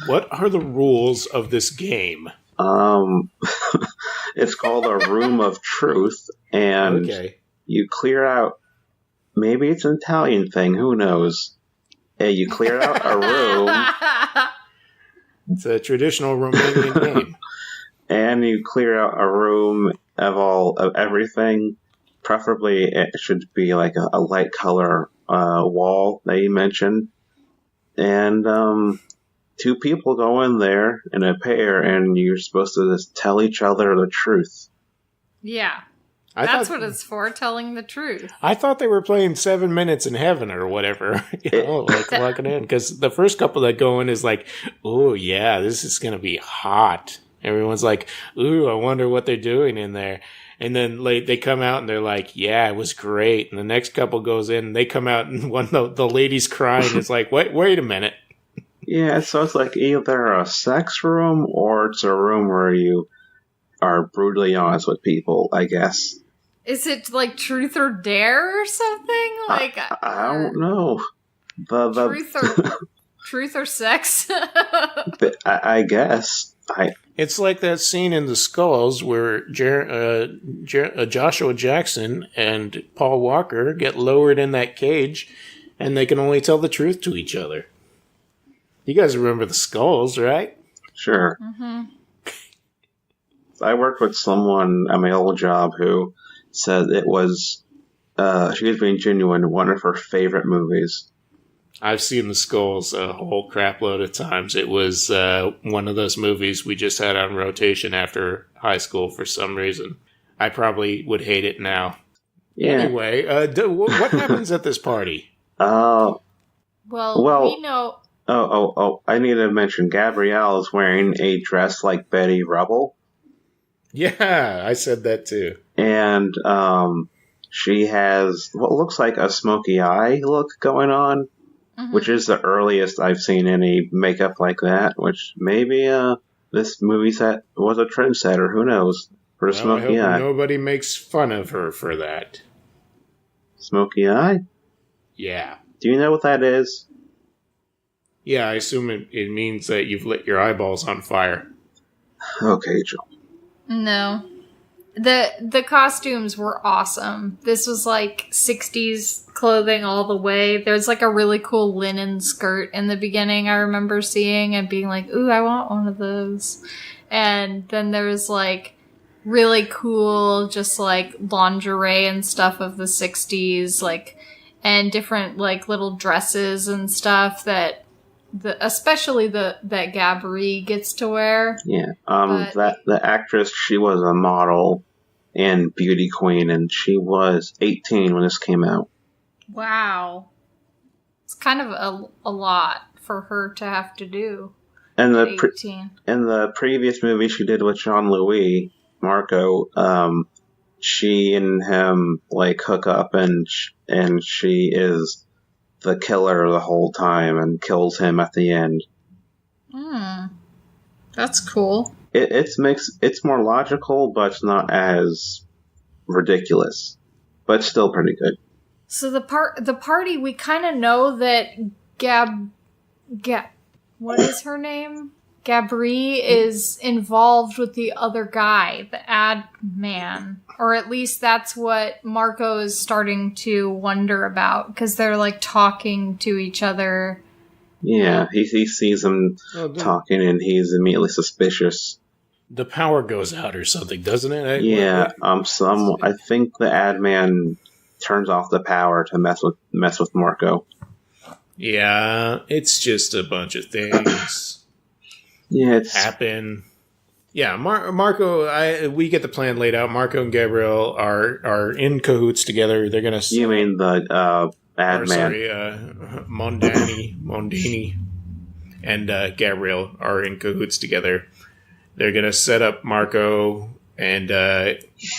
what are the rules of this game? It's called a Room of Truth, and you clear out, maybe it's an Italian thing, who knows? You clear out a room. It's a traditional Romanian game. And you clear out a room of everything. Preferably it should be like a light color wall that you mentioned. And 2 people go in there in a pair, and you're supposed to just tell each other the truth. Yeah. That's what it's for, telling the truth. I thought they were playing 7 Minutes in Heaven or whatever. Like locking in. Because the first couple that go in is like, oh, yeah, this is going to be hot. Everyone's like, ooh, I wonder what they're doing in there. And then they come out and they're like, yeah, it was great. And the next couple goes in and they come out and one of the lady's crying. It's like, wait a minute. Yeah, so it's like either a sex room or it's a room where you are brutally honest with people, I guess. Is it like Truth or Dare or something? Like I don't know. Truth or sex? I guess. It's like that scene in The Skulls where Joshua Jackson and Paul Walker get lowered in that cage, and they can only tell the truth to each other. You guys remember The Skulls, right? Sure. Mm-hmm. I worked with someone at my old job who said it was, she was being genuine, one of her favorite movies. I've seen The Skulls a whole crap load of times. It was one of those movies we just had on rotation after high school for some reason. I probably would hate it now. Yeah. Anyway, what happens at this party? Well, we know... Oh, I need to mention Gabrielle is wearing a dress like Betty Rubble. Yeah, I said that too. And she has what looks like a smoky eye look going on, which is the earliest I've seen any makeup like that, which maybe this movie set was a trendsetter, who knows, for a smoky eye. Nobody makes fun of her for that. Smoky eye? Yeah. Do you know what that is? Yeah, I assume it means that you've lit your eyeballs on fire. Okay, Joel. No. The costumes were awesome. This was like 60s clothing all the way. There's like a really cool linen skirt in the beginning I remember seeing and being like, ooh, I want one of those. And then there was like really cool just like lingerie and stuff of the 60s, like, and different like little dresses and stuff that especially that Gabri gets to wear. Yeah. The actress, she was a model and beauty queen, and she was 18 when this came out. Wow. It's kind of a lot for her to have to do. And the previous movie she did with Jean-Louis Marco, she and him like hook up, and she is the killer the whole time and kills him at the end. That's cool. It's more logical, but it's not as ridiculous, but still pretty good. So the party, we kind of know that what is her name? Gabri is involved with the other guy, the ad man. Or at least that's what Marco is starting to wonder about, because they're like talking to each other. Yeah, he sees them talking and he's immediately suspicious. The power goes out or something, doesn't it? Yeah, I think the ad man turns off the power to mess with Marco. Yeah, it's just a bunch of things. Yeah, it's happen. Yeah, Marco. We get the plan laid out. Marco and Gabrielle are in cahoots together. They're gonna. You mean the ad man? Sorry, Mondani, and Gabrielle are in cahoots together. They're gonna set up Marco and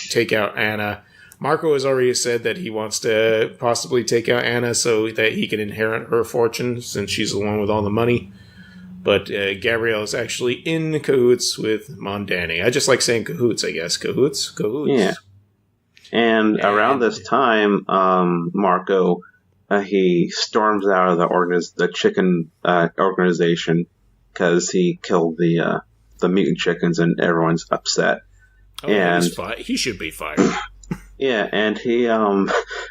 take out Anna. Marco has already said that he wants to possibly take out Anna so that he can inherit her fortune since she's the one with all the money. But Gabrielle is actually in cahoots with Mondani. I just like saying cahoots, I guess. Cahoots? Yeah. And around this time, Marco, he storms out of the chicken organization because he killed the meat chickens, and everyone's upset. Oh, and he should be fired. Yeah, and he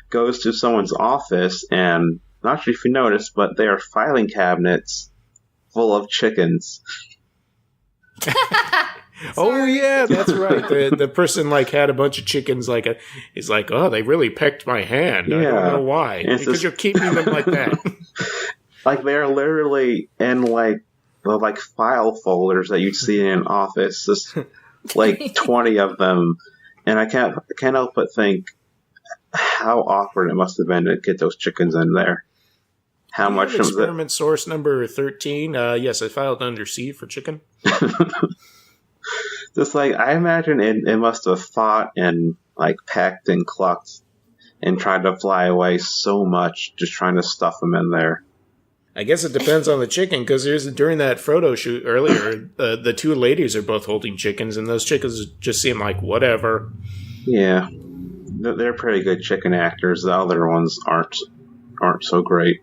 goes to someone's office, and not sure if you noticed, but they are filing cabinets full of chickens. Oh yeah, that's right. The person had a bunch of chickens. He's like, oh, they really pecked my hand. Yeah. I don't know why. Because you're keeping them like that. They're literally in the file folders that you'd see in an office. Just 20 of them, and I can't help but think how awkward it must have been to get those chickens in there. How much of experiment source number 13? Yes, I filed under C for chicken. Just I imagine it must have fought and pecked and clucked and tried to fly away so much, just trying to stuff them in there. I guess it depends on the chicken, because during that photo shoot earlier, the two ladies are both holding chickens, and those chickens just seem like whatever. Yeah, they're pretty good chicken actors. The other ones aren't so great.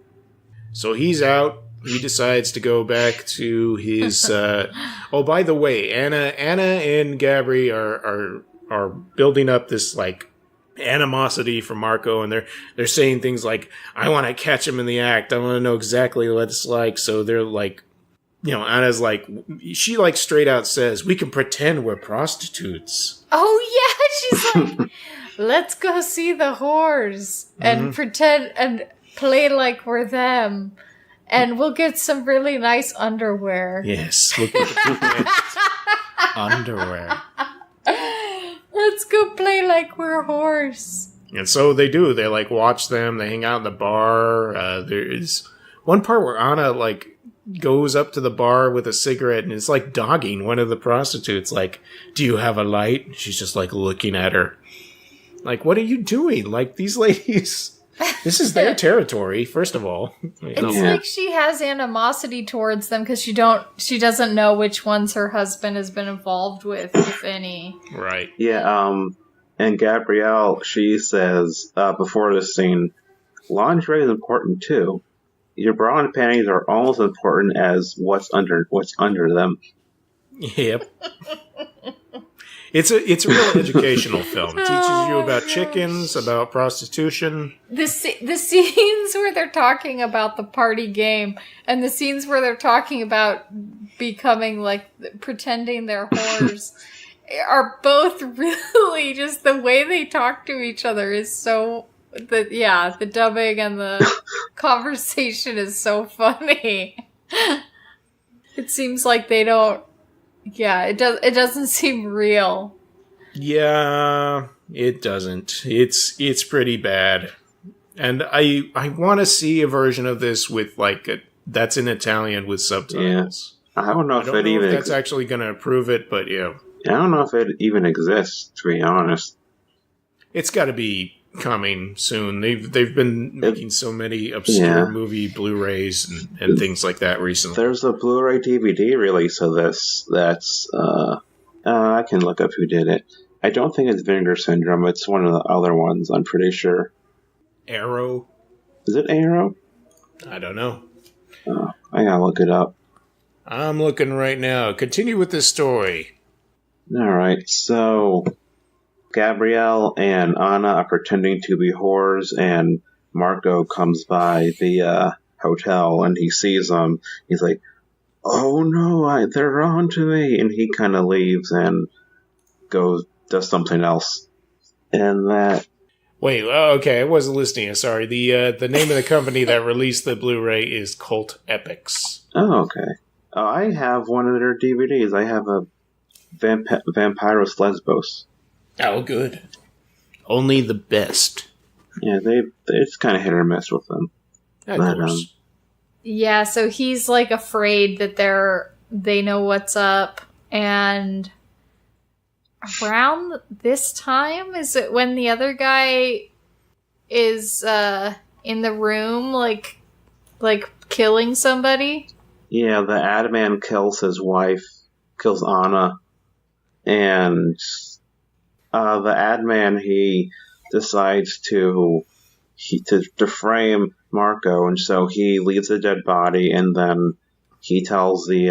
So he's out. He decides to go back to his. Oh, by the way, Anna and Gabri are building up this animosity for Marco, and they're saying things like, "I want to catch him in the act. I want to know exactly what it's like." So they're Anna's she straight out says, "We can pretend we're prostitutes." Oh yeah, she's like, "Let's go see the whores and pretend and play like we're them." And we'll get some really nice underwear. Yes, we'll get underwear. Let's go play like we're whores. And so they do. They watch them. They hang out in the bar. There is one part where Anna goes up to the bar with a cigarette and is dogging one of the prostitutes. Do you have a light? She's just looking at her. What are you doing? These ladies. This is their territory, first of all. It's she has animosity towards them because she doesn't know which ones her husband has been involved with, if any. Right. Yeah, and Gabrielle, she says, before this scene, lingerie is important too. Your bra and panties are almost as important as what's under them. Yep. It's a real educational film. It teaches you about chickens, about prostitution. The scenes where they're talking about the party game, and the scenes where they're talking about becoming pretending they're whores, are both really just the way they talk to each other is so. The dubbing and the conversation is so funny. It seems like they don't. Yeah, it doesn't seem real. Yeah, it doesn't. It's pretty bad. And I want to see a version of this with that's in Italian with subtitles. Yeah. I don't know if that's actually going to improve it, but yeah. I don't know if it even exists, to be honest. It's got to be coming soon. They've been making so many obscure movie Blu-rays and things like that recently. There's a Blu-ray DVD release of this. That's I can look up who did it. I don't think it's Vinegar Syndrome. It's one of the other ones. I'm pretty sure. Arrow. Is it Arrow? I don't know. I gotta look it up. I'm looking right now. Continue with this story. All right, so Gabrielle and Anna are pretending to be whores, and Marco comes by the hotel, and he sees them. He's like, "Oh no, they're on to me!" And he kind of leaves and does something else. And that. Wait, okay, I wasn't listening. Sorry. The name of the company that released the Blu-ray is Cult Epics. Oh, okay. I have one of their DVDs. I have a Vampiros Lesbos. Oh, good. Only the best. Yeah, it's kind of hit or miss with them. Of course. Yeah, so he's afraid that they know what's up, and around this time, is it when the other guy is in the room, killing somebody? Yeah, the ad man kills his wife, kills Anna, and the ad man, he decides to frame Marco, and so he leaves the dead body, and then he tells the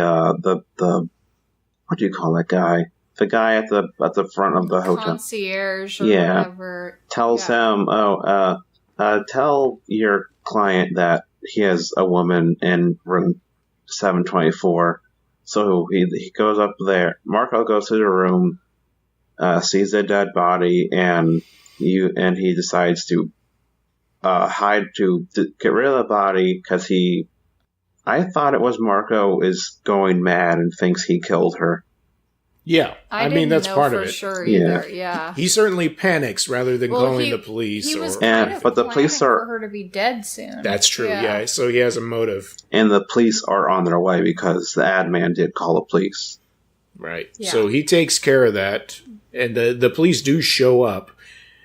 what do you call that guy? The guy at the front of the hotel, concierge or whatever, tells him, tell your client that he has a woman in room 724. So he goes up there. Marco goes to the room, sees a dead body, and he decides to hide to get rid of the body because I thought it was Marco is going mad and thinks he killed her. Yeah, I mean that's part of it. Sure either. Yeah, he certainly panics rather than calling the police. He was but the police are for her to be dead soon. That's true. Yeah, so he has a motive, and the police are on their way because the ad man did call the police. Right. Yeah. So he takes care of that, and the police do show up,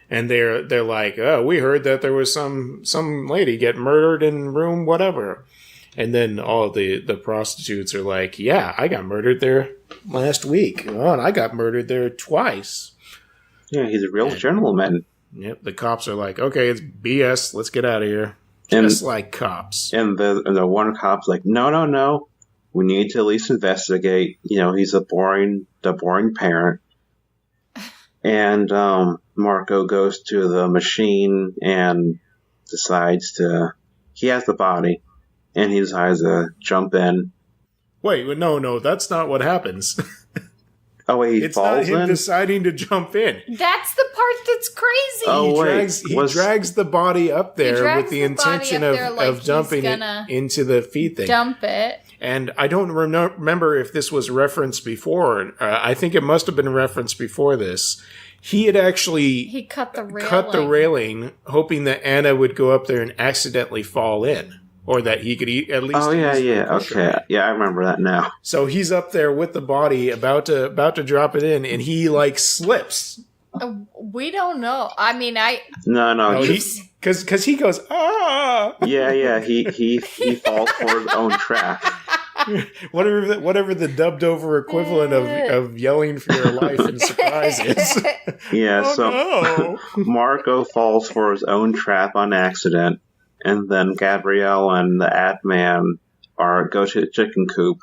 and they're like, "Oh, we heard that there was some lady get murdered in room whatever," and then all the prostitutes are like, "Yeah, I got murdered there last week. Oh, and I got murdered there twice." Yeah, he's a real gentleman. Yep. The cops are like, "Okay, it's BS. Let's get out of here." Just like cops. And the one cop's like, "No. We need to at least investigate. You know, he's the boring parent." And Marco goes to the machine and decides he has the body, and he decides to jump in. Wait, no, that's not what happens. Oh, wait, he falls in? It's not him deciding to jump in. That's the part that's crazy. Oh, he drags the body up there with the intention of dumping it into the feed thing. Dump it. And I don't remember if this was referenced before. I think it must have been referenced before this. He had actually... He cut the railing, hoping that Anna would go up there and accidentally fall in. Or that he could at least... Oh, yeah, okay. Yeah, I remember that now. So he's up there with the body, about to drop it in, and he, slips. We don't know. I mean, No, because he goes, ah! Yeah, he falls for his own trap. Whatever the dubbed over equivalent of yelling for your life in surprise is. Yeah, no. Marco falls for his own trap on accident. And then Gabrielle and the ad man go to the chicken coop,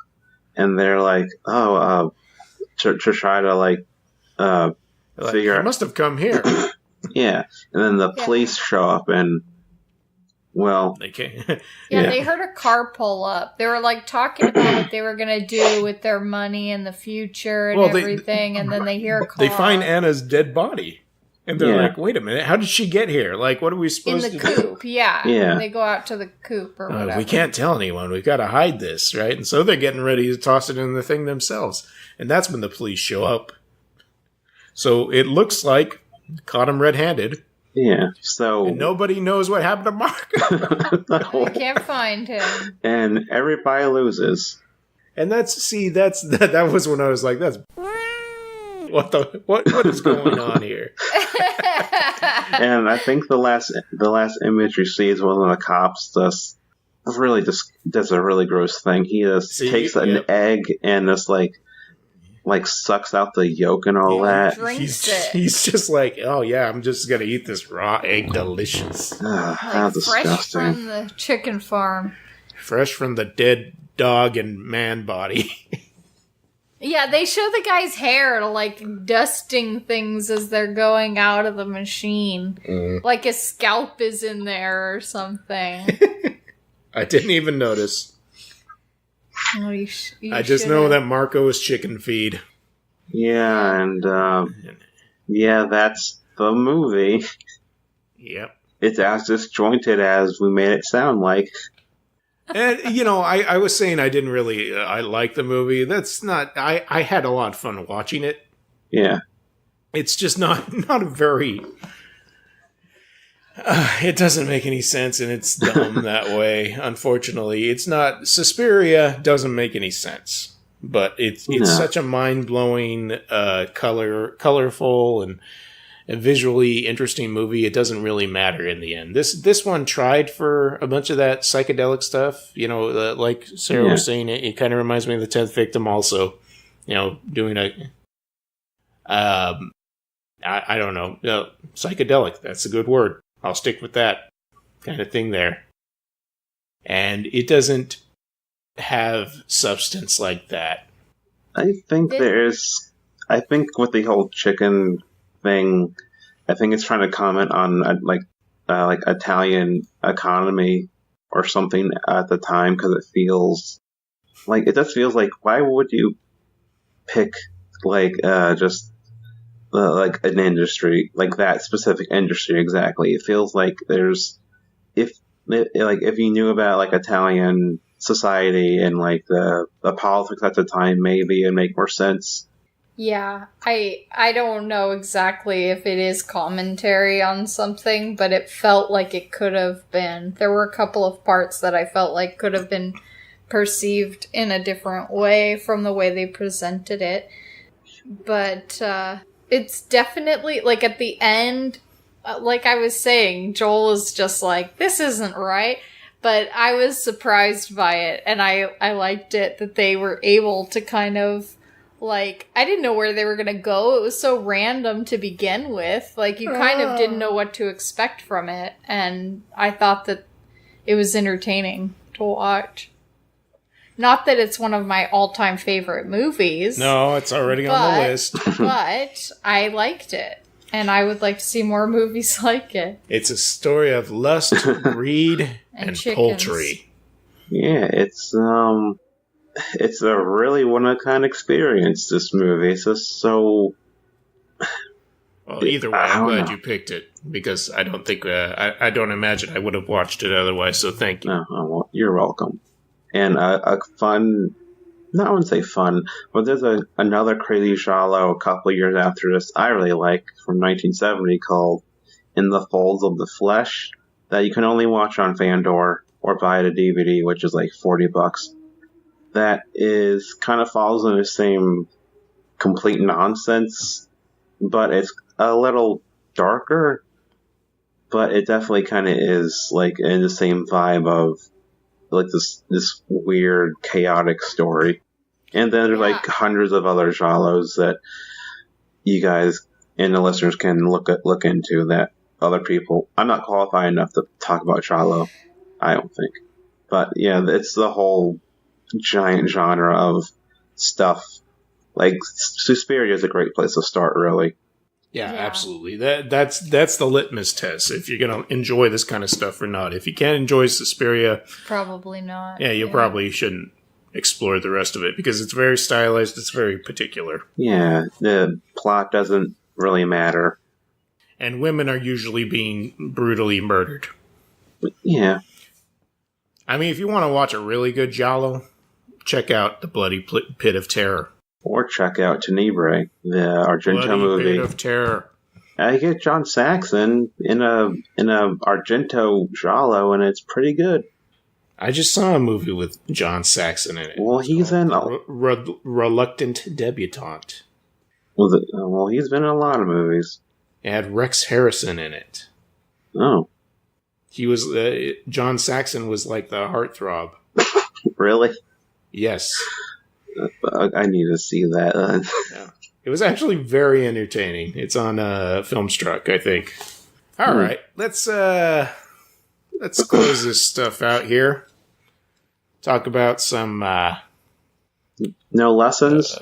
and they're like, to try to figure out. He must have come here. Yeah, and then the police show up, and they can't. They heard a car pull up. They were talking about what they were gonna do with their money in the future and everything, and then they hear a car. They find Anna's dead body. And they're like, wait a minute, how did she get here? What are we supposed to do? In the coop, yeah. They go out to the coop or whatever. We can't tell anyone. We've got to hide this, right? And so they're getting ready to toss it in the thing themselves. And that's when the police show up. So it looks like caught him red-handed. Yeah, so... And nobody knows what happened to Marco. You can't find him. And everybody loses. And that was when I was like, that's... What is going on here? And I think the last image you see is one of the cops does a really gross thing. He just takes an egg and just sucks out the yolk and all that. He's just like, oh yeah, I'm just gonna eat this raw egg, delicious. How disgusting! Fresh from the chicken farm, fresh from the dead dog and man body. Yeah, they show the guy's hair dusting things as they're going out of the machine. Like his scalp is in there or something. I didn't even notice. Oh, I just know that Marco is chicken feed. Yeah, and that's the movie. Yep. It's as disjointed as we made it sound like. And, I was saying I didn't really, I like the movie. That's not, I had a lot of fun watching it. Yeah. It's just not a very, it doesn't make any sense and it's dumb that way, unfortunately. It's not, Suspiria doesn't make any sense. But it's such a mind-blowing, colorful, and a visually interesting movie, it doesn't really matter in the end. This one tried for a bunch of that psychedelic stuff. You know, like Sarah was saying, it kind of reminds me of The 10th Victim also. You know, doing a... I don't know. Psychedelic, that's a good word. I'll stick with that kind of thing there. And it doesn't have substance like that. I think with the whole chicken thing, I think it's trying to comment on like Italian economy or something at the time, because it feels like why would you pick just like an industry, like that specific industry exactly? It feels like if you knew about like Italian society and like the politics at the time, maybe it'd make more sense. Yeah, I don't know exactly if it is commentary on something, but it felt like it could have been. There were a couple of parts that I felt like could have been perceived in a different way from the way they presented it. But it's definitely, like, at the end, like I was saying, Joel is just like, this isn't right. But I was surprised by it, and I liked it that they were able to kind of, like, I didn't know where they were going to go. It was so random to begin with. Like, you kind of didn't know what to expect from it, and I thought that it was entertaining to watch. Not that it's one of my all-time favorite movies. No, it's already on the list. But I liked it. And I would like to see more movies like it. It's a story of lust, greed, and poultry. Yeah, it's a really one-of-a-kind experience, this movie. It's just so... Well, either way, I'm glad you picked it, because I don't think... I don't imagine I would have watched it otherwise, so thank you. Well, you're welcome. And a fun... I wouldn't say fun, but there's another crazy giallo a couple of years after this I really like, from 1970, called In the Folds of the Flesh, that you can only watch on Fandor or buy at a DVD, which is like $40. That is kind of falls in the same complete nonsense, but it's a little darker, but it definitely kind of is like in the same vibe of like this weird, chaotic story. And then there's like hundreds of other giallos that you guys and the listeners can look into that other people. I'm not qualified enough to talk about giallo, I don't think. But yeah, it's the whole giant genre of stuff. Like, Suspiria is a great place to start, really. Yeah, absolutely. That's the litmus test, if you're going to enjoy this kind of stuff or not. If you can't enjoy Suspiria... Probably not. Yeah, you probably shouldn't explore the rest of it, because it's very stylized, it's very particular. Yeah, the plot doesn't really matter. And women are usually being brutally murdered. Yeah. I mean, if you want to watch a really good giallo, check out The Bloody Pit of Terror. Or check out Tenebrae, the Argento movie. Pit of Terror. I get John Saxon in a Argento giallo, and it's pretty good. I just saw a movie with John Saxon in it. Well, he's in Reluctant Debutante. Well, he's been in a lot of movies. It had Rex Harrison in it. Oh, he was John Saxon was like the heartthrob. Really? Yes. I need to see that. Yeah. It was actually very entertaining. It's on Filmstruck, I think. All right, let's close this stuff out here. Talk about some no lessons.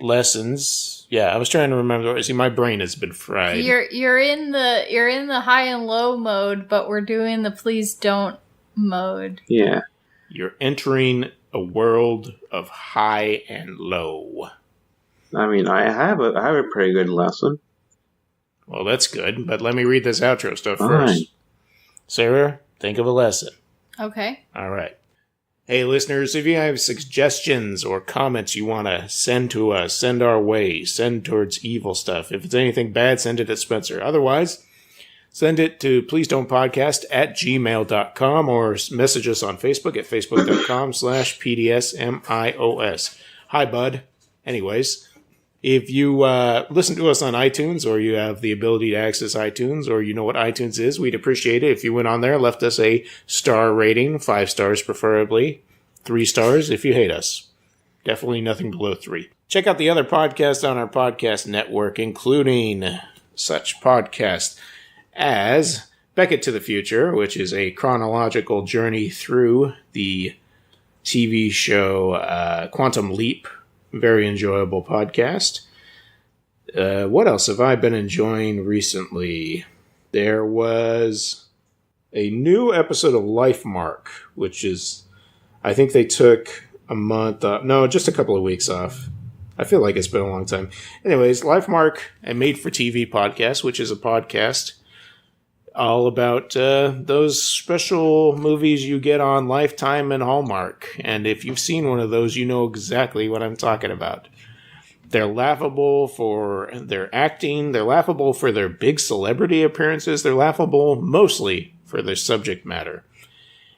Lessons. Yeah, I was trying to remember. See, my brain has been fried. You're in the high and low mode, but we're doing the please don't mode. Yeah. You're entering a world of high and low. I mean, I have a pretty good lesson. Well, that's good, but let me read this outro stuff first. Sarah, think of a lesson. Okay. All right. Hey, listeners, if you have suggestions or comments you want to send to us, send our way, send towards evil stuff. If it's anything bad, send it to Spencer. Otherwise, send it to pleasedon'tpodcast@gmail.com or message us on Facebook at facebook.com/PDSMiOS. Hi, bud. Anyways, If you listen to us on iTunes, or you have the ability to access iTunes, or you know what iTunes is, we'd appreciate it if you went on there, left us a star rating, 5 stars preferably, 3 stars if you hate us. Definitely nothing below 3. Check out the other podcasts on our podcast network, including such podcasts as Beckett to the Future, which is a chronological journey through the TV show Quantum Leap. Very enjoyable podcast. What else have I been enjoying recently? There was a new episode of Life Mark, which is, I think they took a month off. No, just a couple of weeks off. I feel like it's been a long time. Anyways, Life Mark, a made-for-TV podcast, which is a podcast all about those special movies you get on Lifetime and Hallmark. And if you've seen one of those, you know exactly what I'm talking about. They're laughable for their acting. They're laughable for their big celebrity appearances. They're laughable mostly for their subject matter.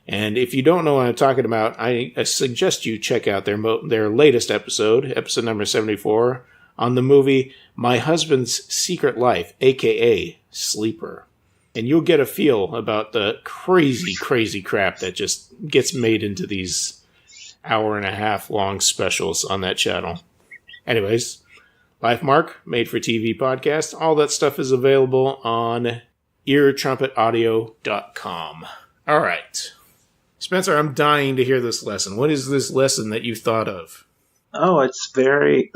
And if you don't know what I'm talking about, I suggest you check out their latest episode number 74, on the movie My Husband's Secret Life, a.k.a. Sleeper. And you'll get a feel about the crazy, crazy crap that just gets made into these hour-and-a-half long specials on that channel. Anyways, Life Mark, made-for-TV podcast. All that stuff is available on eartrumpetaudio.com. All right. Spencer, I'm dying to hear this lesson. What is this lesson that you thought of? Oh, it's very,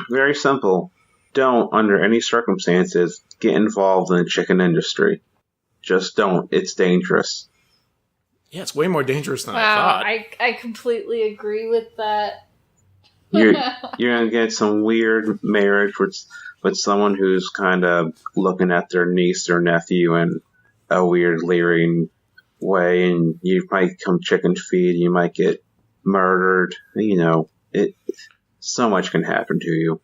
very simple. Don't, under any circumstances, get involved in the chicken industry. Just don't. It's dangerous. Yeah, it's way more dangerous than I thought. I completely agree with that. You're going to get some weird marriage with someone who's kind of looking at their niece or nephew in a weird, leering way, and you might come chicken feed, you might get murdered. You know, so much can happen to you.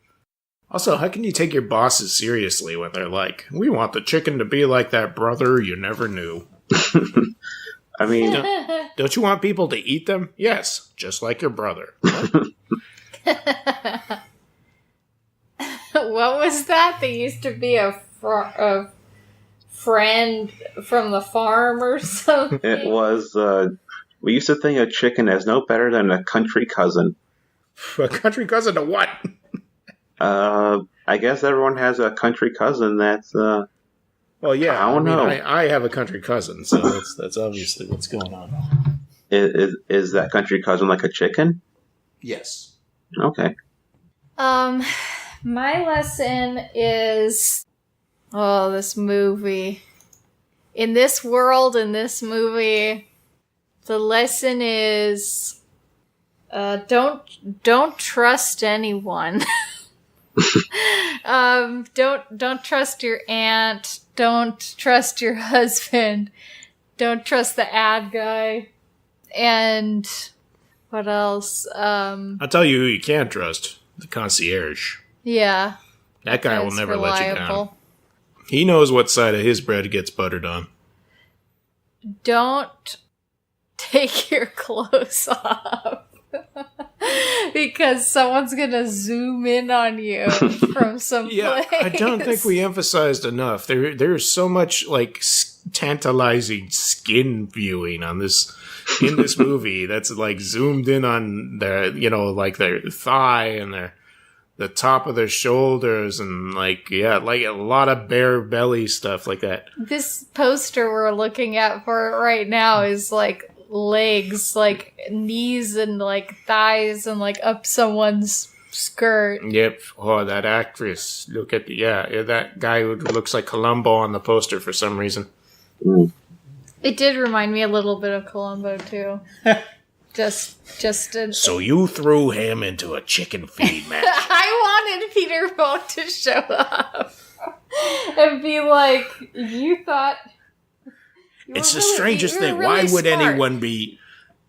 Also, how can you take your bosses seriously when they're like, we want the chicken to be like that brother you never knew? I mean... Don't you want people to eat them? Yes, just like your brother. What was that? They used to be a friend from the farm or something? It was... we used to think of chicken as no better than a country cousin. A country cousin to what? I guess everyone has a country cousin that's, well, yeah, I don't know. I have a country cousin, so that's obviously what's going on. Is that country cousin like a chicken? Yes. Okay. My lesson is, this movie. In this world, in this movie, the lesson is, don't trust anyone. Don't trust your aunt. Don't trust your husband. Don't trust the ad guy. And what else? I'll tell you who you can't trust. The concierge. Yeah. That guy will never reliable. let you down. He knows what side of his bread gets buttered on. Don't take your clothes off. Because someone's gonna zoom in on you from some Yeah, place. I don't think we emphasized enough. There's so much like tantalizing skin viewing in this movie that's like zoomed in on their, like their thigh and the top of their shoulders and like a lot of bare belly stuff like that. This poster we're looking at for it right now is like legs, like knees and like thighs and like up someone's skirt. Yep. Oh, that actress. Look at that guy who looks like Columbo on the poster for some reason. It did remind me a little bit of Columbo too. So you threw him into a chicken feed match. I wanted Peter Bone to show up and be like, you thought... It's the strangest thing. Why would anyone be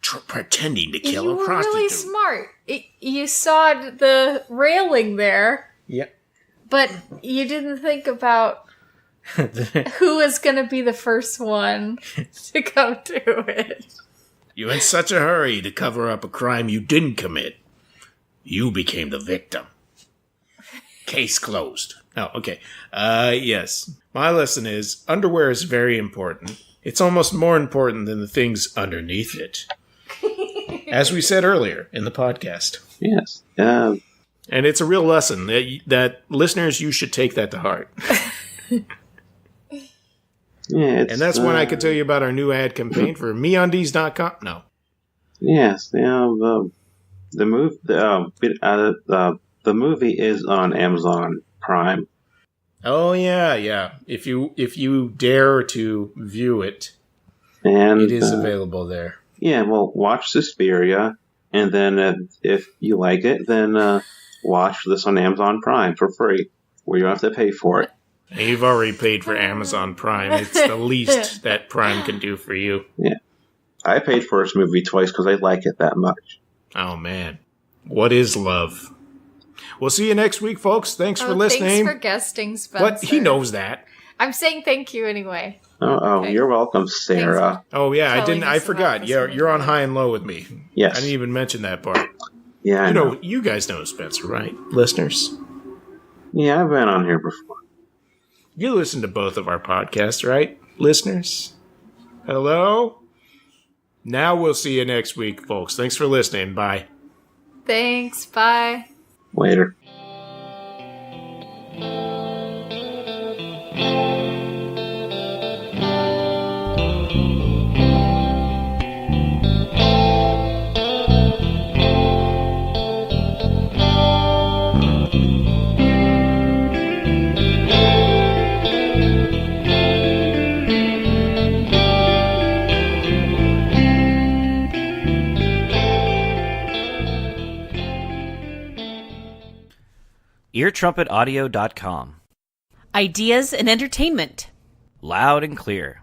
pretending to kill a prostitute? You were really smart. You saw the railing there. Yep. But you didn't think about who was going to be the first one to come to it. You're in such a hurry to cover up a crime you didn't commit. You became the victim. Case closed. Oh, okay. Yes. My lesson is underwear is very important. It's almost more important than the things underneath it. As we said earlier in the podcast. Yes. And it's a real lesson that listeners, you should take that to heart. And that's when I could tell you about our new ad campaign for MeUndies.com. No. Yes. The movie is on Amazon Prime. Oh yeah. If you dare to view it, and it is available there. Yeah, well, watch Suspiria, and then if you like it, then watch this on Amazon Prime for free, where you don't have to pay for it. You've already paid for Amazon Prime. It's the least that Prime can do for you. Yeah, I paid for this movie twice because I like it that much. Oh man, what is love? We'll see you next week, folks. Thanks for listening. Thanks for guesting, Spencer. What? He knows that. I'm saying thank you anyway. Oh, okay. You're welcome, Sarah. Oh, yeah, I forgot. Yeah, you're on high and low with me. Yes. I didn't even mention that part. Yeah, I know. You guys know Spencer, right? Listeners? Yeah, I've been on here before. You listen to both of our podcasts, right? Listeners? Hello? Now we'll see you next week, folks. Thanks for listening. Bye. Thanks. Bye. Later. eartrumpetaudio.com. Ideas and entertainment. Loud and clear.